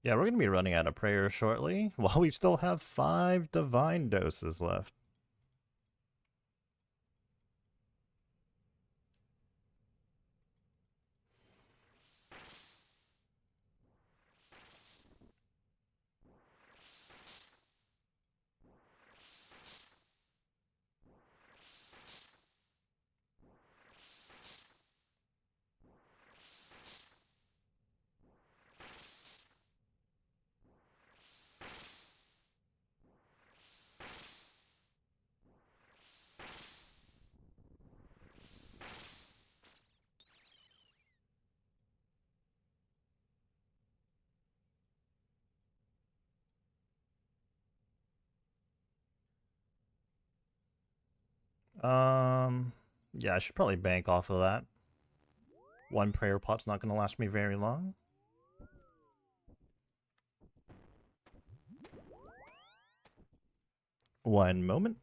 Yeah, we're going to be running out of prayer shortly, while we still have 5 divine doses left. Yeah, I should probably bank off of that. One prayer pot's not going to last me very long. One moment.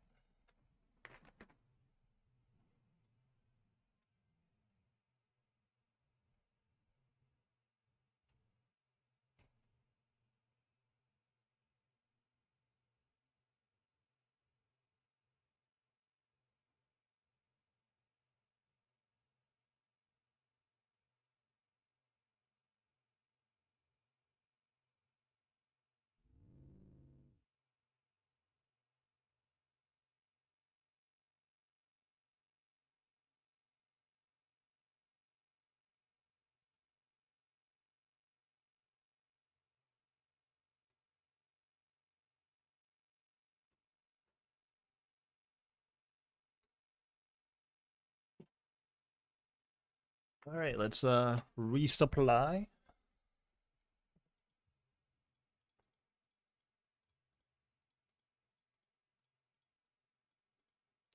All right, let's resupply.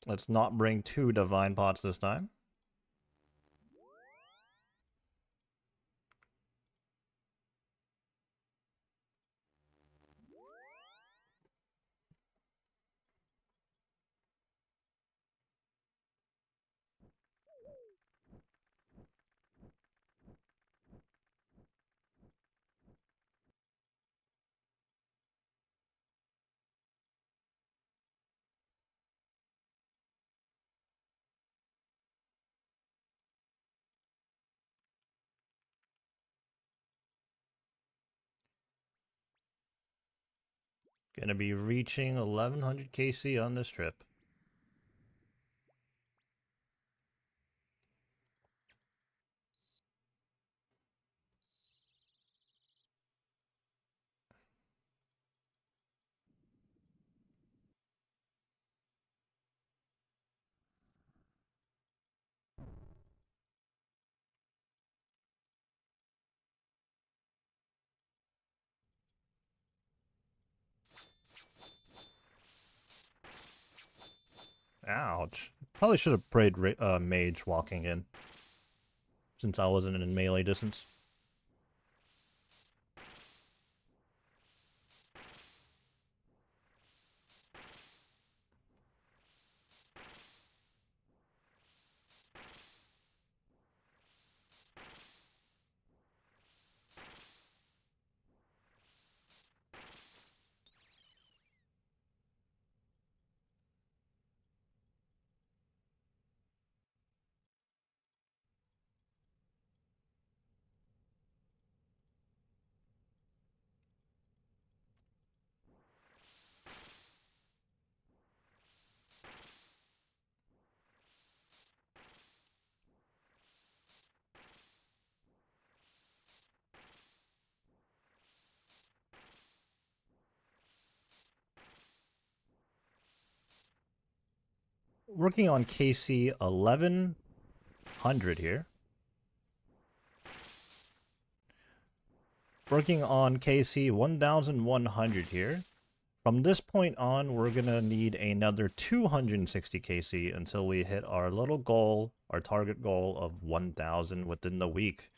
Let's not bring 2 divine pots this time. Gonna be reaching 1100 KC on this trip. Ouch. Probably should have prayed mage walking in, since I wasn't in melee distance. Working on KC 1100 here. Working on KC 1100 here. From this point on, we're gonna need another 260 KC until we hit our little goal, our target goal of 1000 within the week.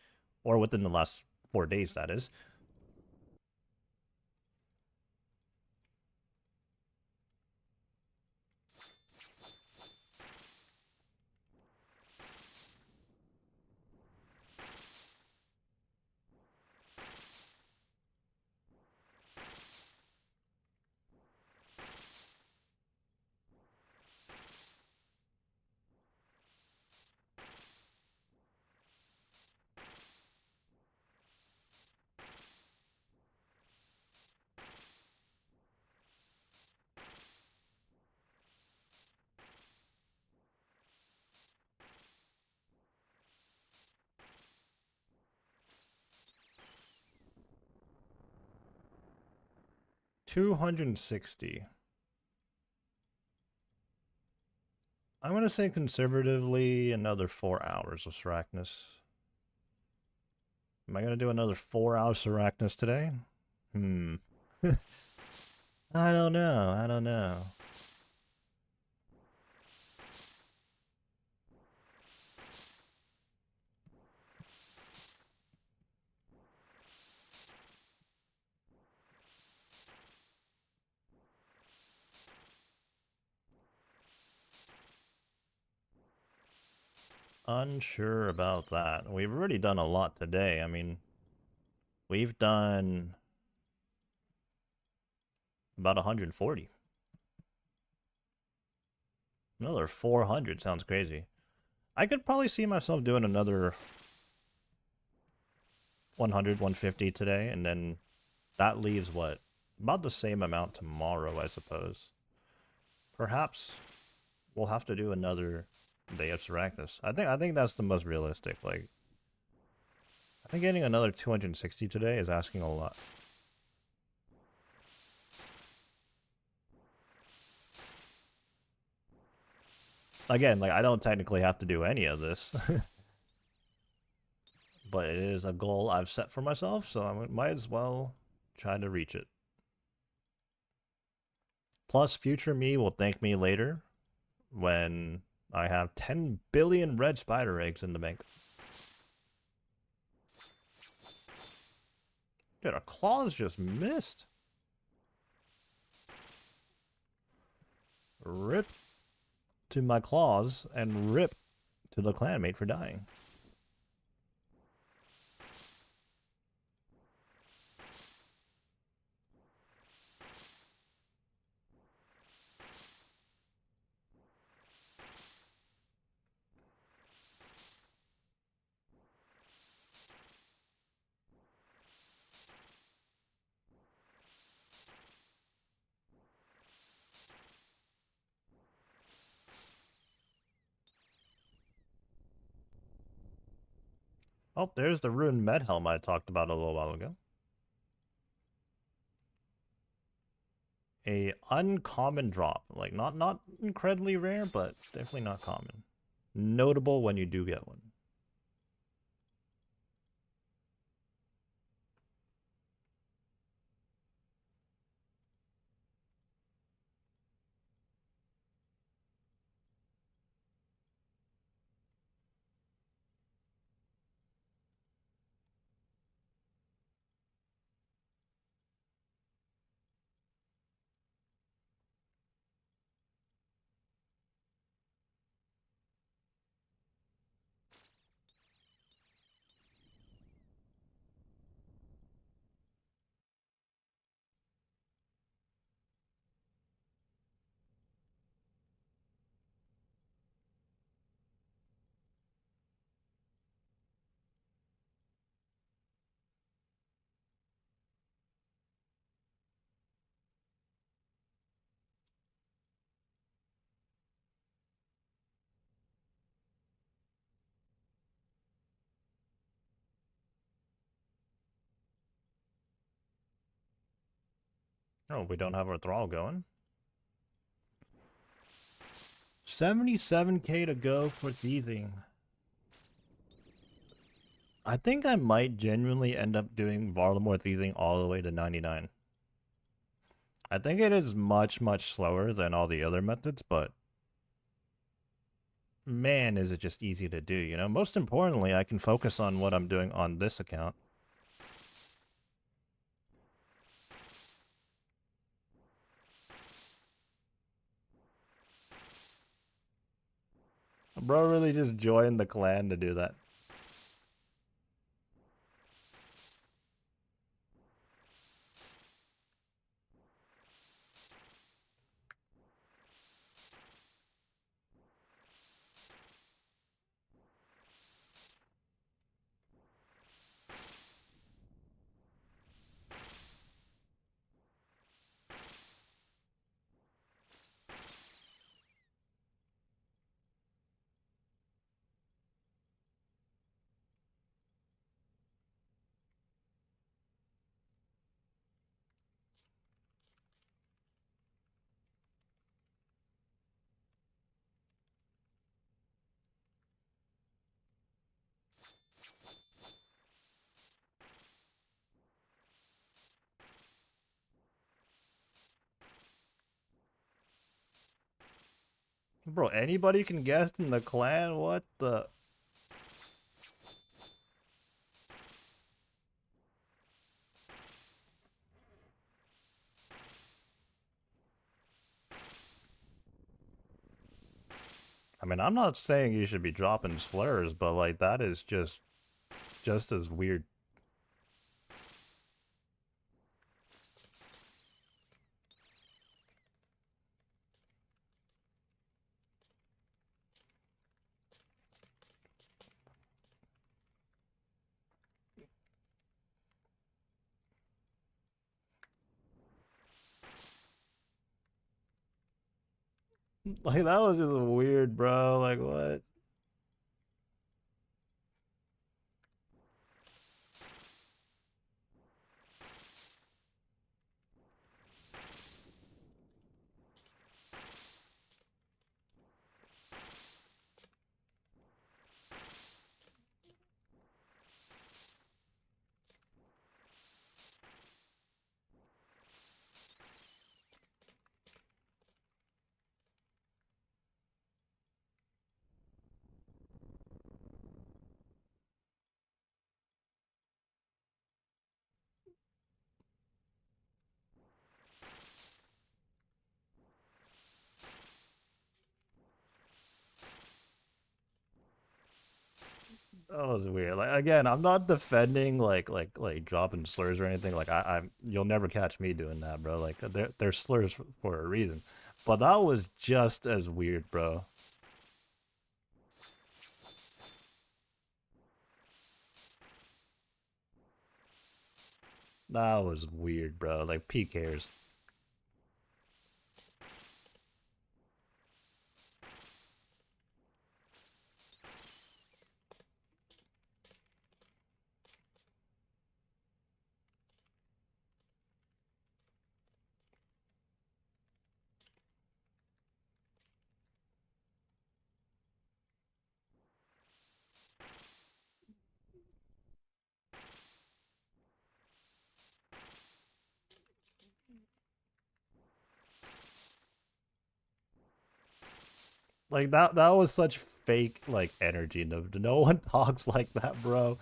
Or within the last 4 days, that is. 260. I'm going to say conservatively another 4 hours of Sarachnis. Am I going to do another 4 hours Sarachnis today? I don't know. I don't know. Unsure about that. We've already done a lot today. I mean, we've done about 140. Another 400 sounds crazy. I could probably see myself doing another 100, 150 today, and then that leaves what? About the same amount tomorrow, I suppose. Perhaps we'll have to do another day of Sarachnis. I think that's the most realistic. Like, I think getting another 260 today is asking a lot. Again, like, I don't technically have to do any of this. But it is a goal I've set for myself, so I might as well try to reach it. Plus, future me will thank me later when I have 10 billion red spider eggs in the bank. Dude, our claws just missed. Rip to my claws and rip to the clanmate for dying. Oh, there's the ruined med helm I talked about a little while ago. A uncommon drop. Like, not incredibly rare, but definitely not common. Notable when you do get one. Oh, we don't have our thrall going. 77k to go for thieving. I think I might genuinely end up doing Varlamore thieving all the way to 99. I think it is much, much slower than all the other methods, but man, is it just easy to do, you know? Most importantly, I can focus on what I'm doing on this account. Bro really just joined the clan to do that. Bro, anybody can guess in the clan? What the? I mean, I'm not saying you should be dropping slurs, but like that is just as weird. Like that was just weird, bro. Like what? That was weird. Like again, I'm not defending like dropping slurs or anything. Like I'm you'll never catch me doing that, bro. Like they're slurs for a reason. But that was just as weird, bro. That was weird, bro. Like P cares. Like that was such fake like energy. No one talks like that, bro.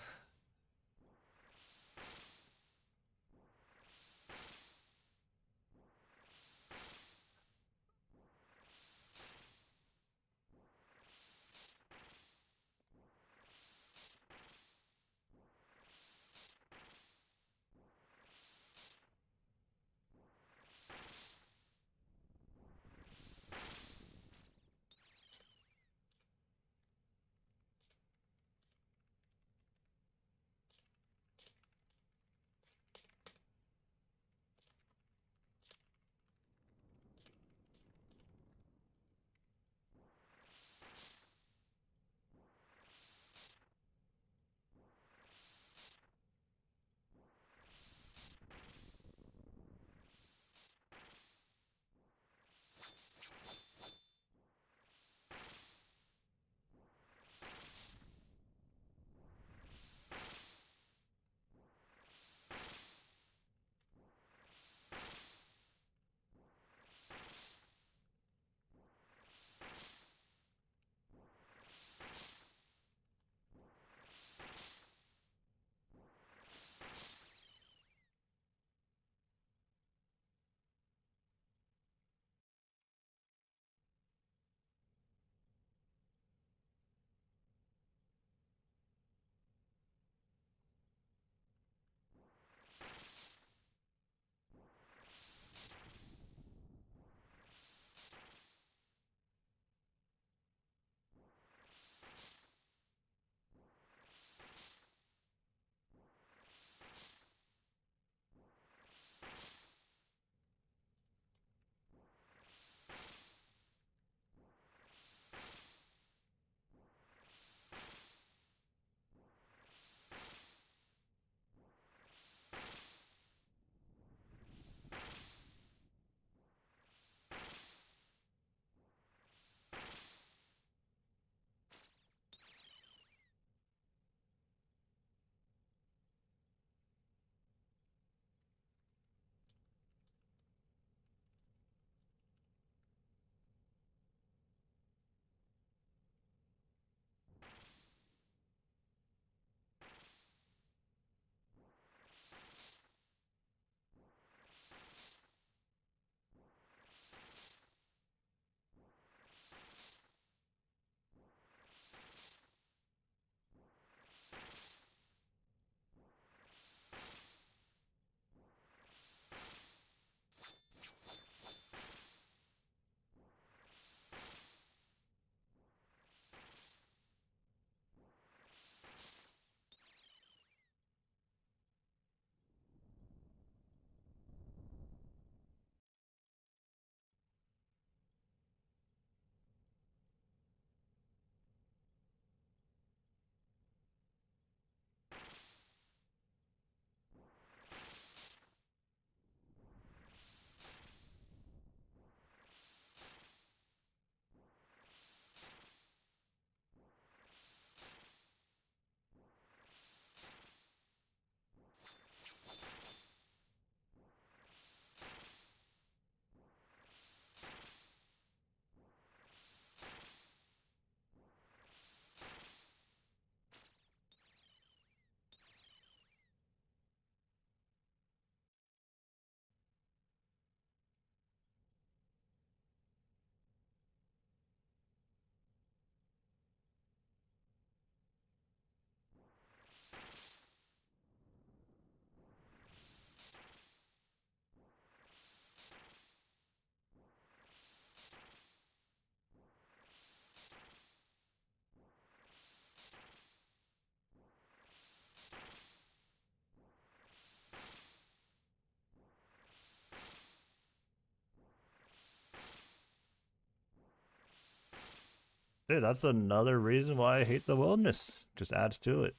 Dude, that's another reason why I hate the wilderness. Just adds to it.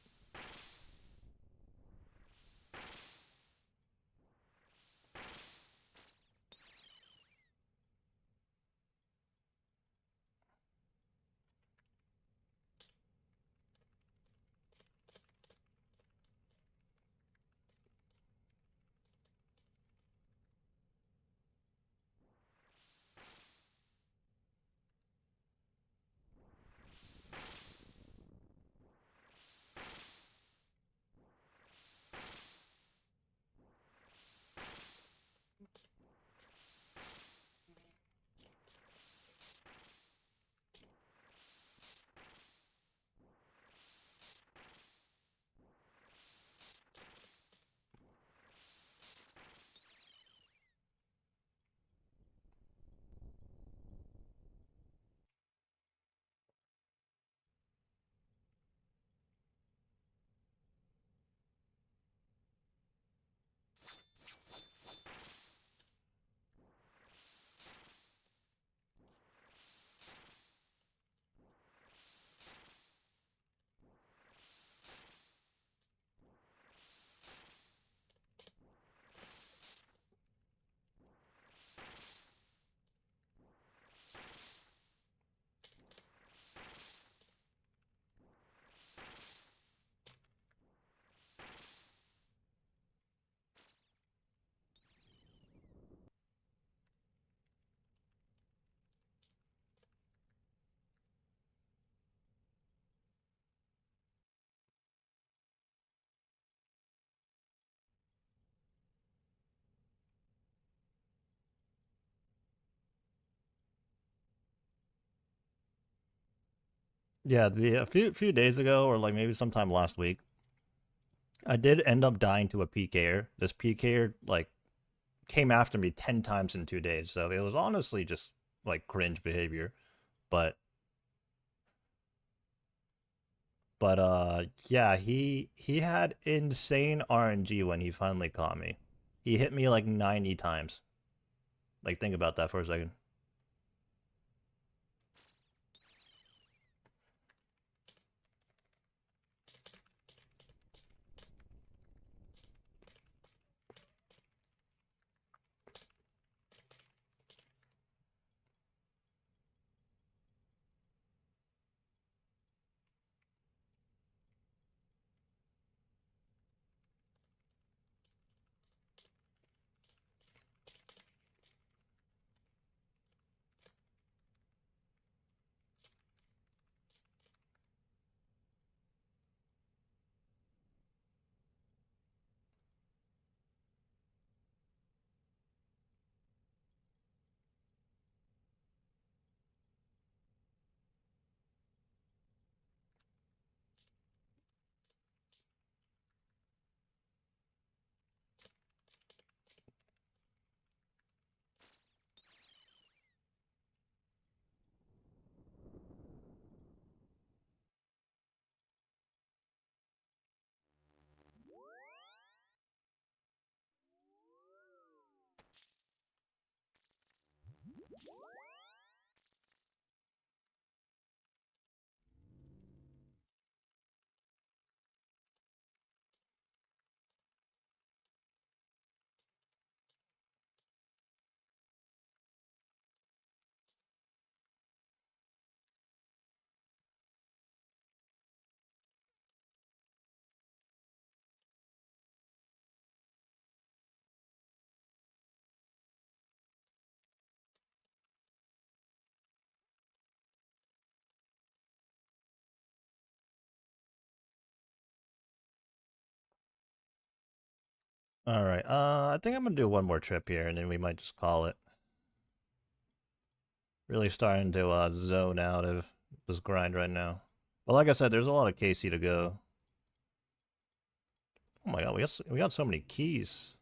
Yeah, the a few days ago, or like maybe sometime last week, I did end up dying to a PKer. This PKer like came after me 10 times in 2 days, so it was honestly just like cringe behavior. But yeah, he had insane RNG when he finally caught me. He hit me like 90 times. Like think about that for a second. All right. I think I'm gonna do one more trip here, and then we might just call it. Really starting to zone out of this grind right now. But like I said, there's a lot of KC to go. Oh my god, we got so many keys.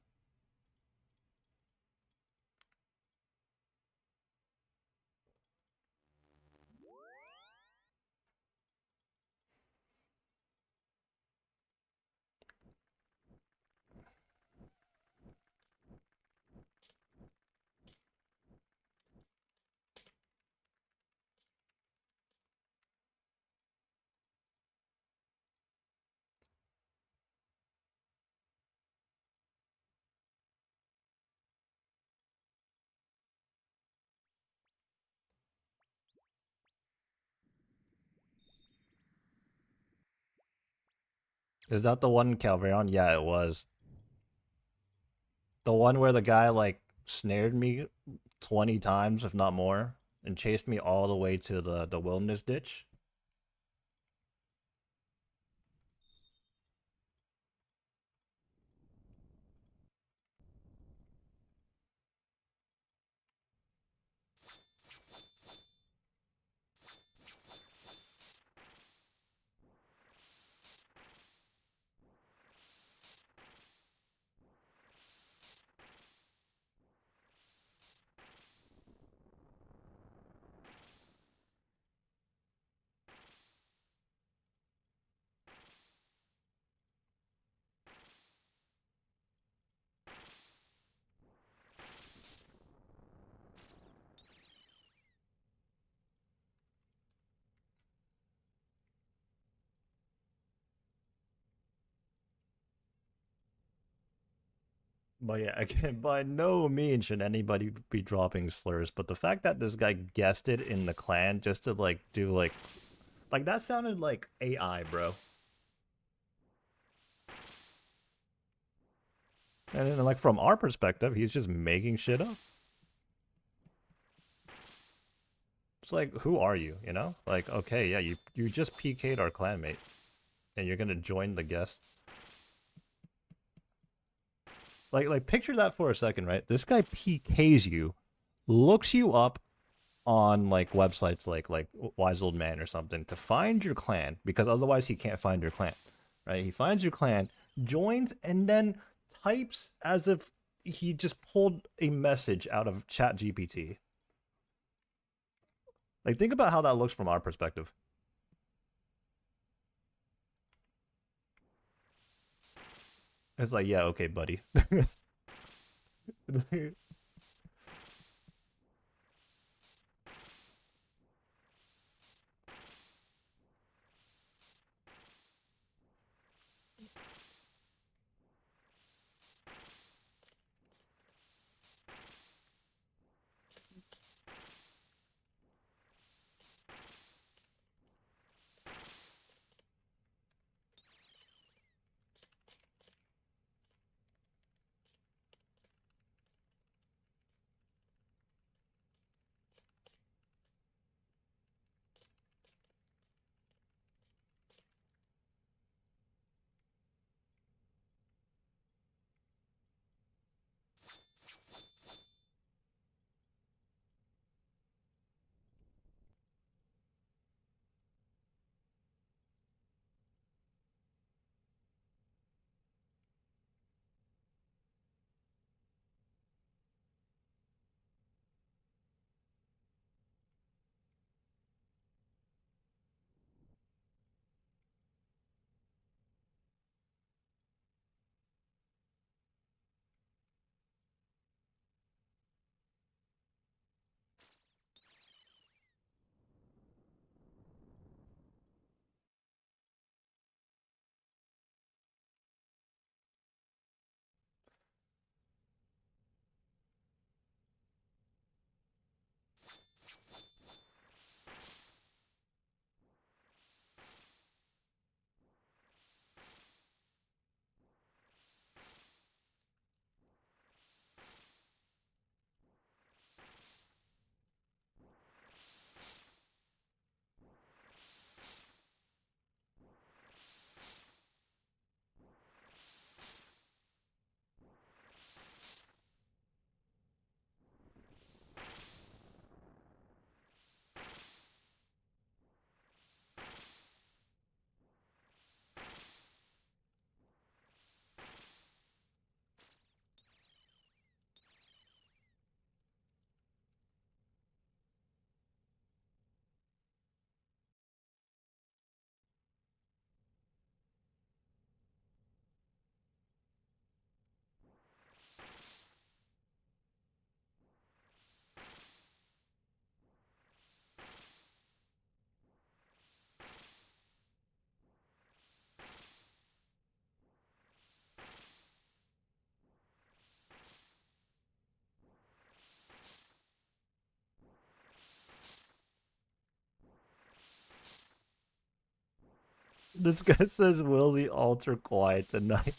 Is that the one, Calverion? Yeah, it was. The one where the guy, like, snared me 20 times, if not more, and chased me all the way to the wilderness ditch. But yeah, again, by no means should anybody be dropping slurs. But the fact that this guy guessed it in the clan just to like do like that sounded like AI, bro. And then, like from our perspective, he's just making shit up. It's like, who are you? You know? Like, okay, yeah, you just PK'd our clanmate, and you're gonna join the guests. Like picture that for a second, right? This guy PKs you, looks you up on like websites like Wise Old Man or something to find your clan because otherwise he can't find your clan, right? He finds your clan, joins, and then types as if he just pulled a message out of Chat GPT. Like think about how that looks from our perspective. It's like, yeah, okay, buddy. This guy says, "Will the altar quiet tonight?"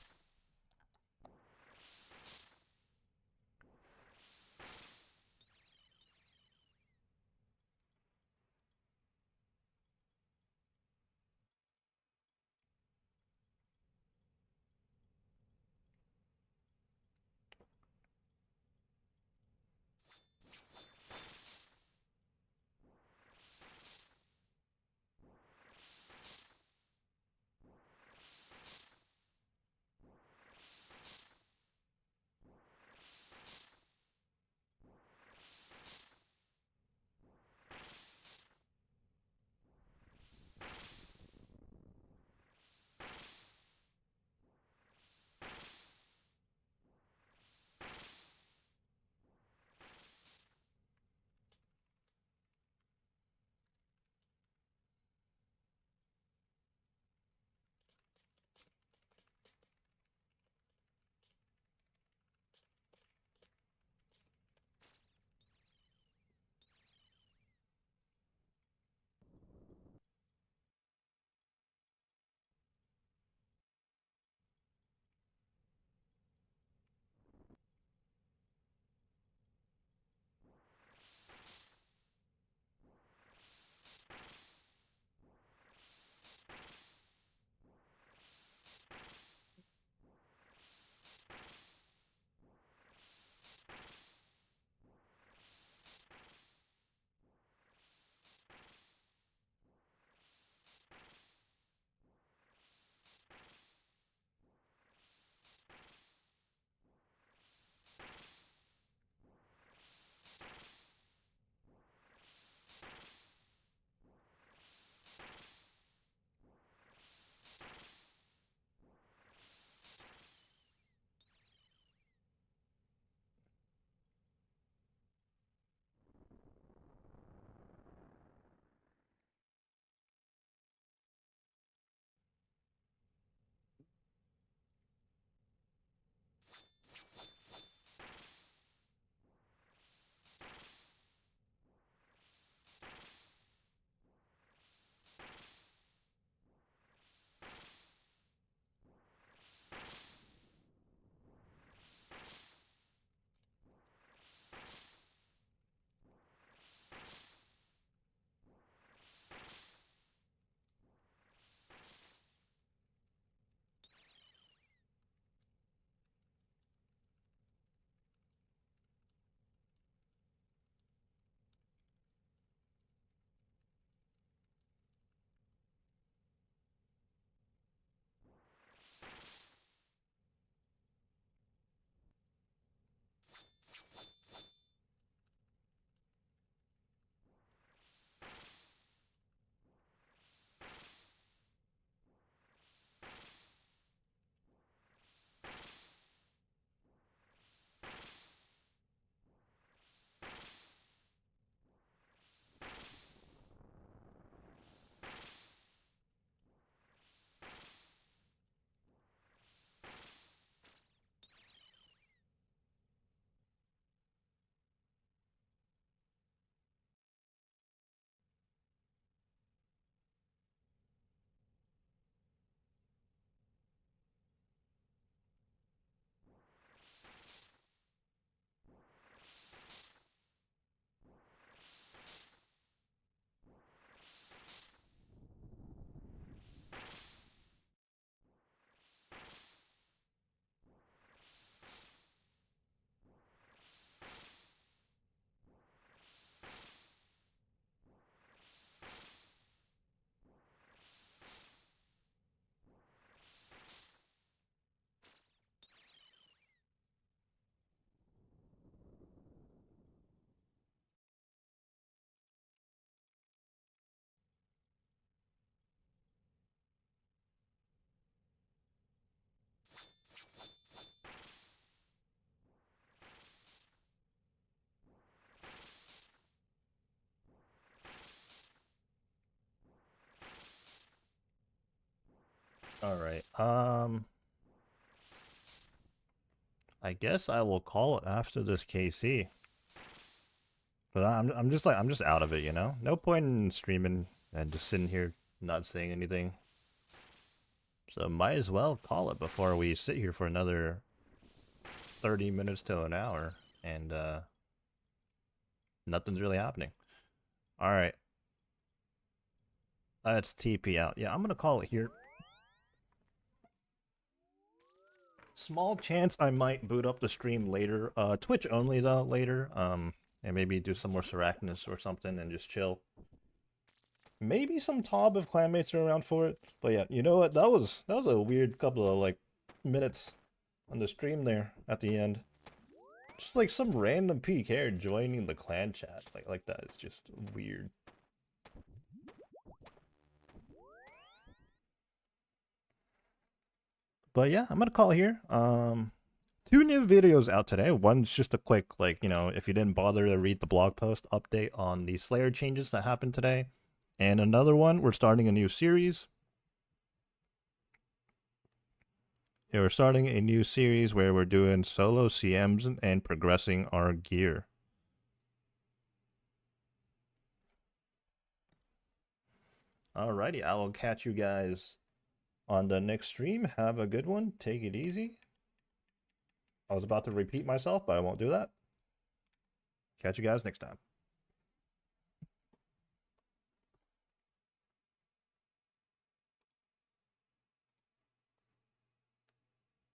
All right. I guess I will call it after this KC. But I'm just out of it, you know? No point in streaming and just sitting here not saying anything. So might as well call it before we sit here for another 30 minutes to an hour and nothing's really happening. All right. Let's TP out. Yeah, I'm going to call it here. Small chance I might boot up the stream later. Twitch only though later. And maybe do some more Sarachnis or something and just chill. Maybe some Tob if clanmates are around for it. But yeah, you know what? That was a weird couple of like minutes on the stream there at the end. Just like some random PK joining the clan chat like that is just weird. But yeah, I'm gonna call it here. 2 new videos out today. One's just a quick, like, you know, if you didn't bother to read the blog post update on the Slayer changes that happened today. And another one, we're starting a new series. Yeah, we're starting a new series where we're doing solo CMs and progressing our gear. Alrighty, I will catch you guys on the next stream. Have a good one. Take it easy. I was about to repeat myself, but I won't do that. Catch you guys next time.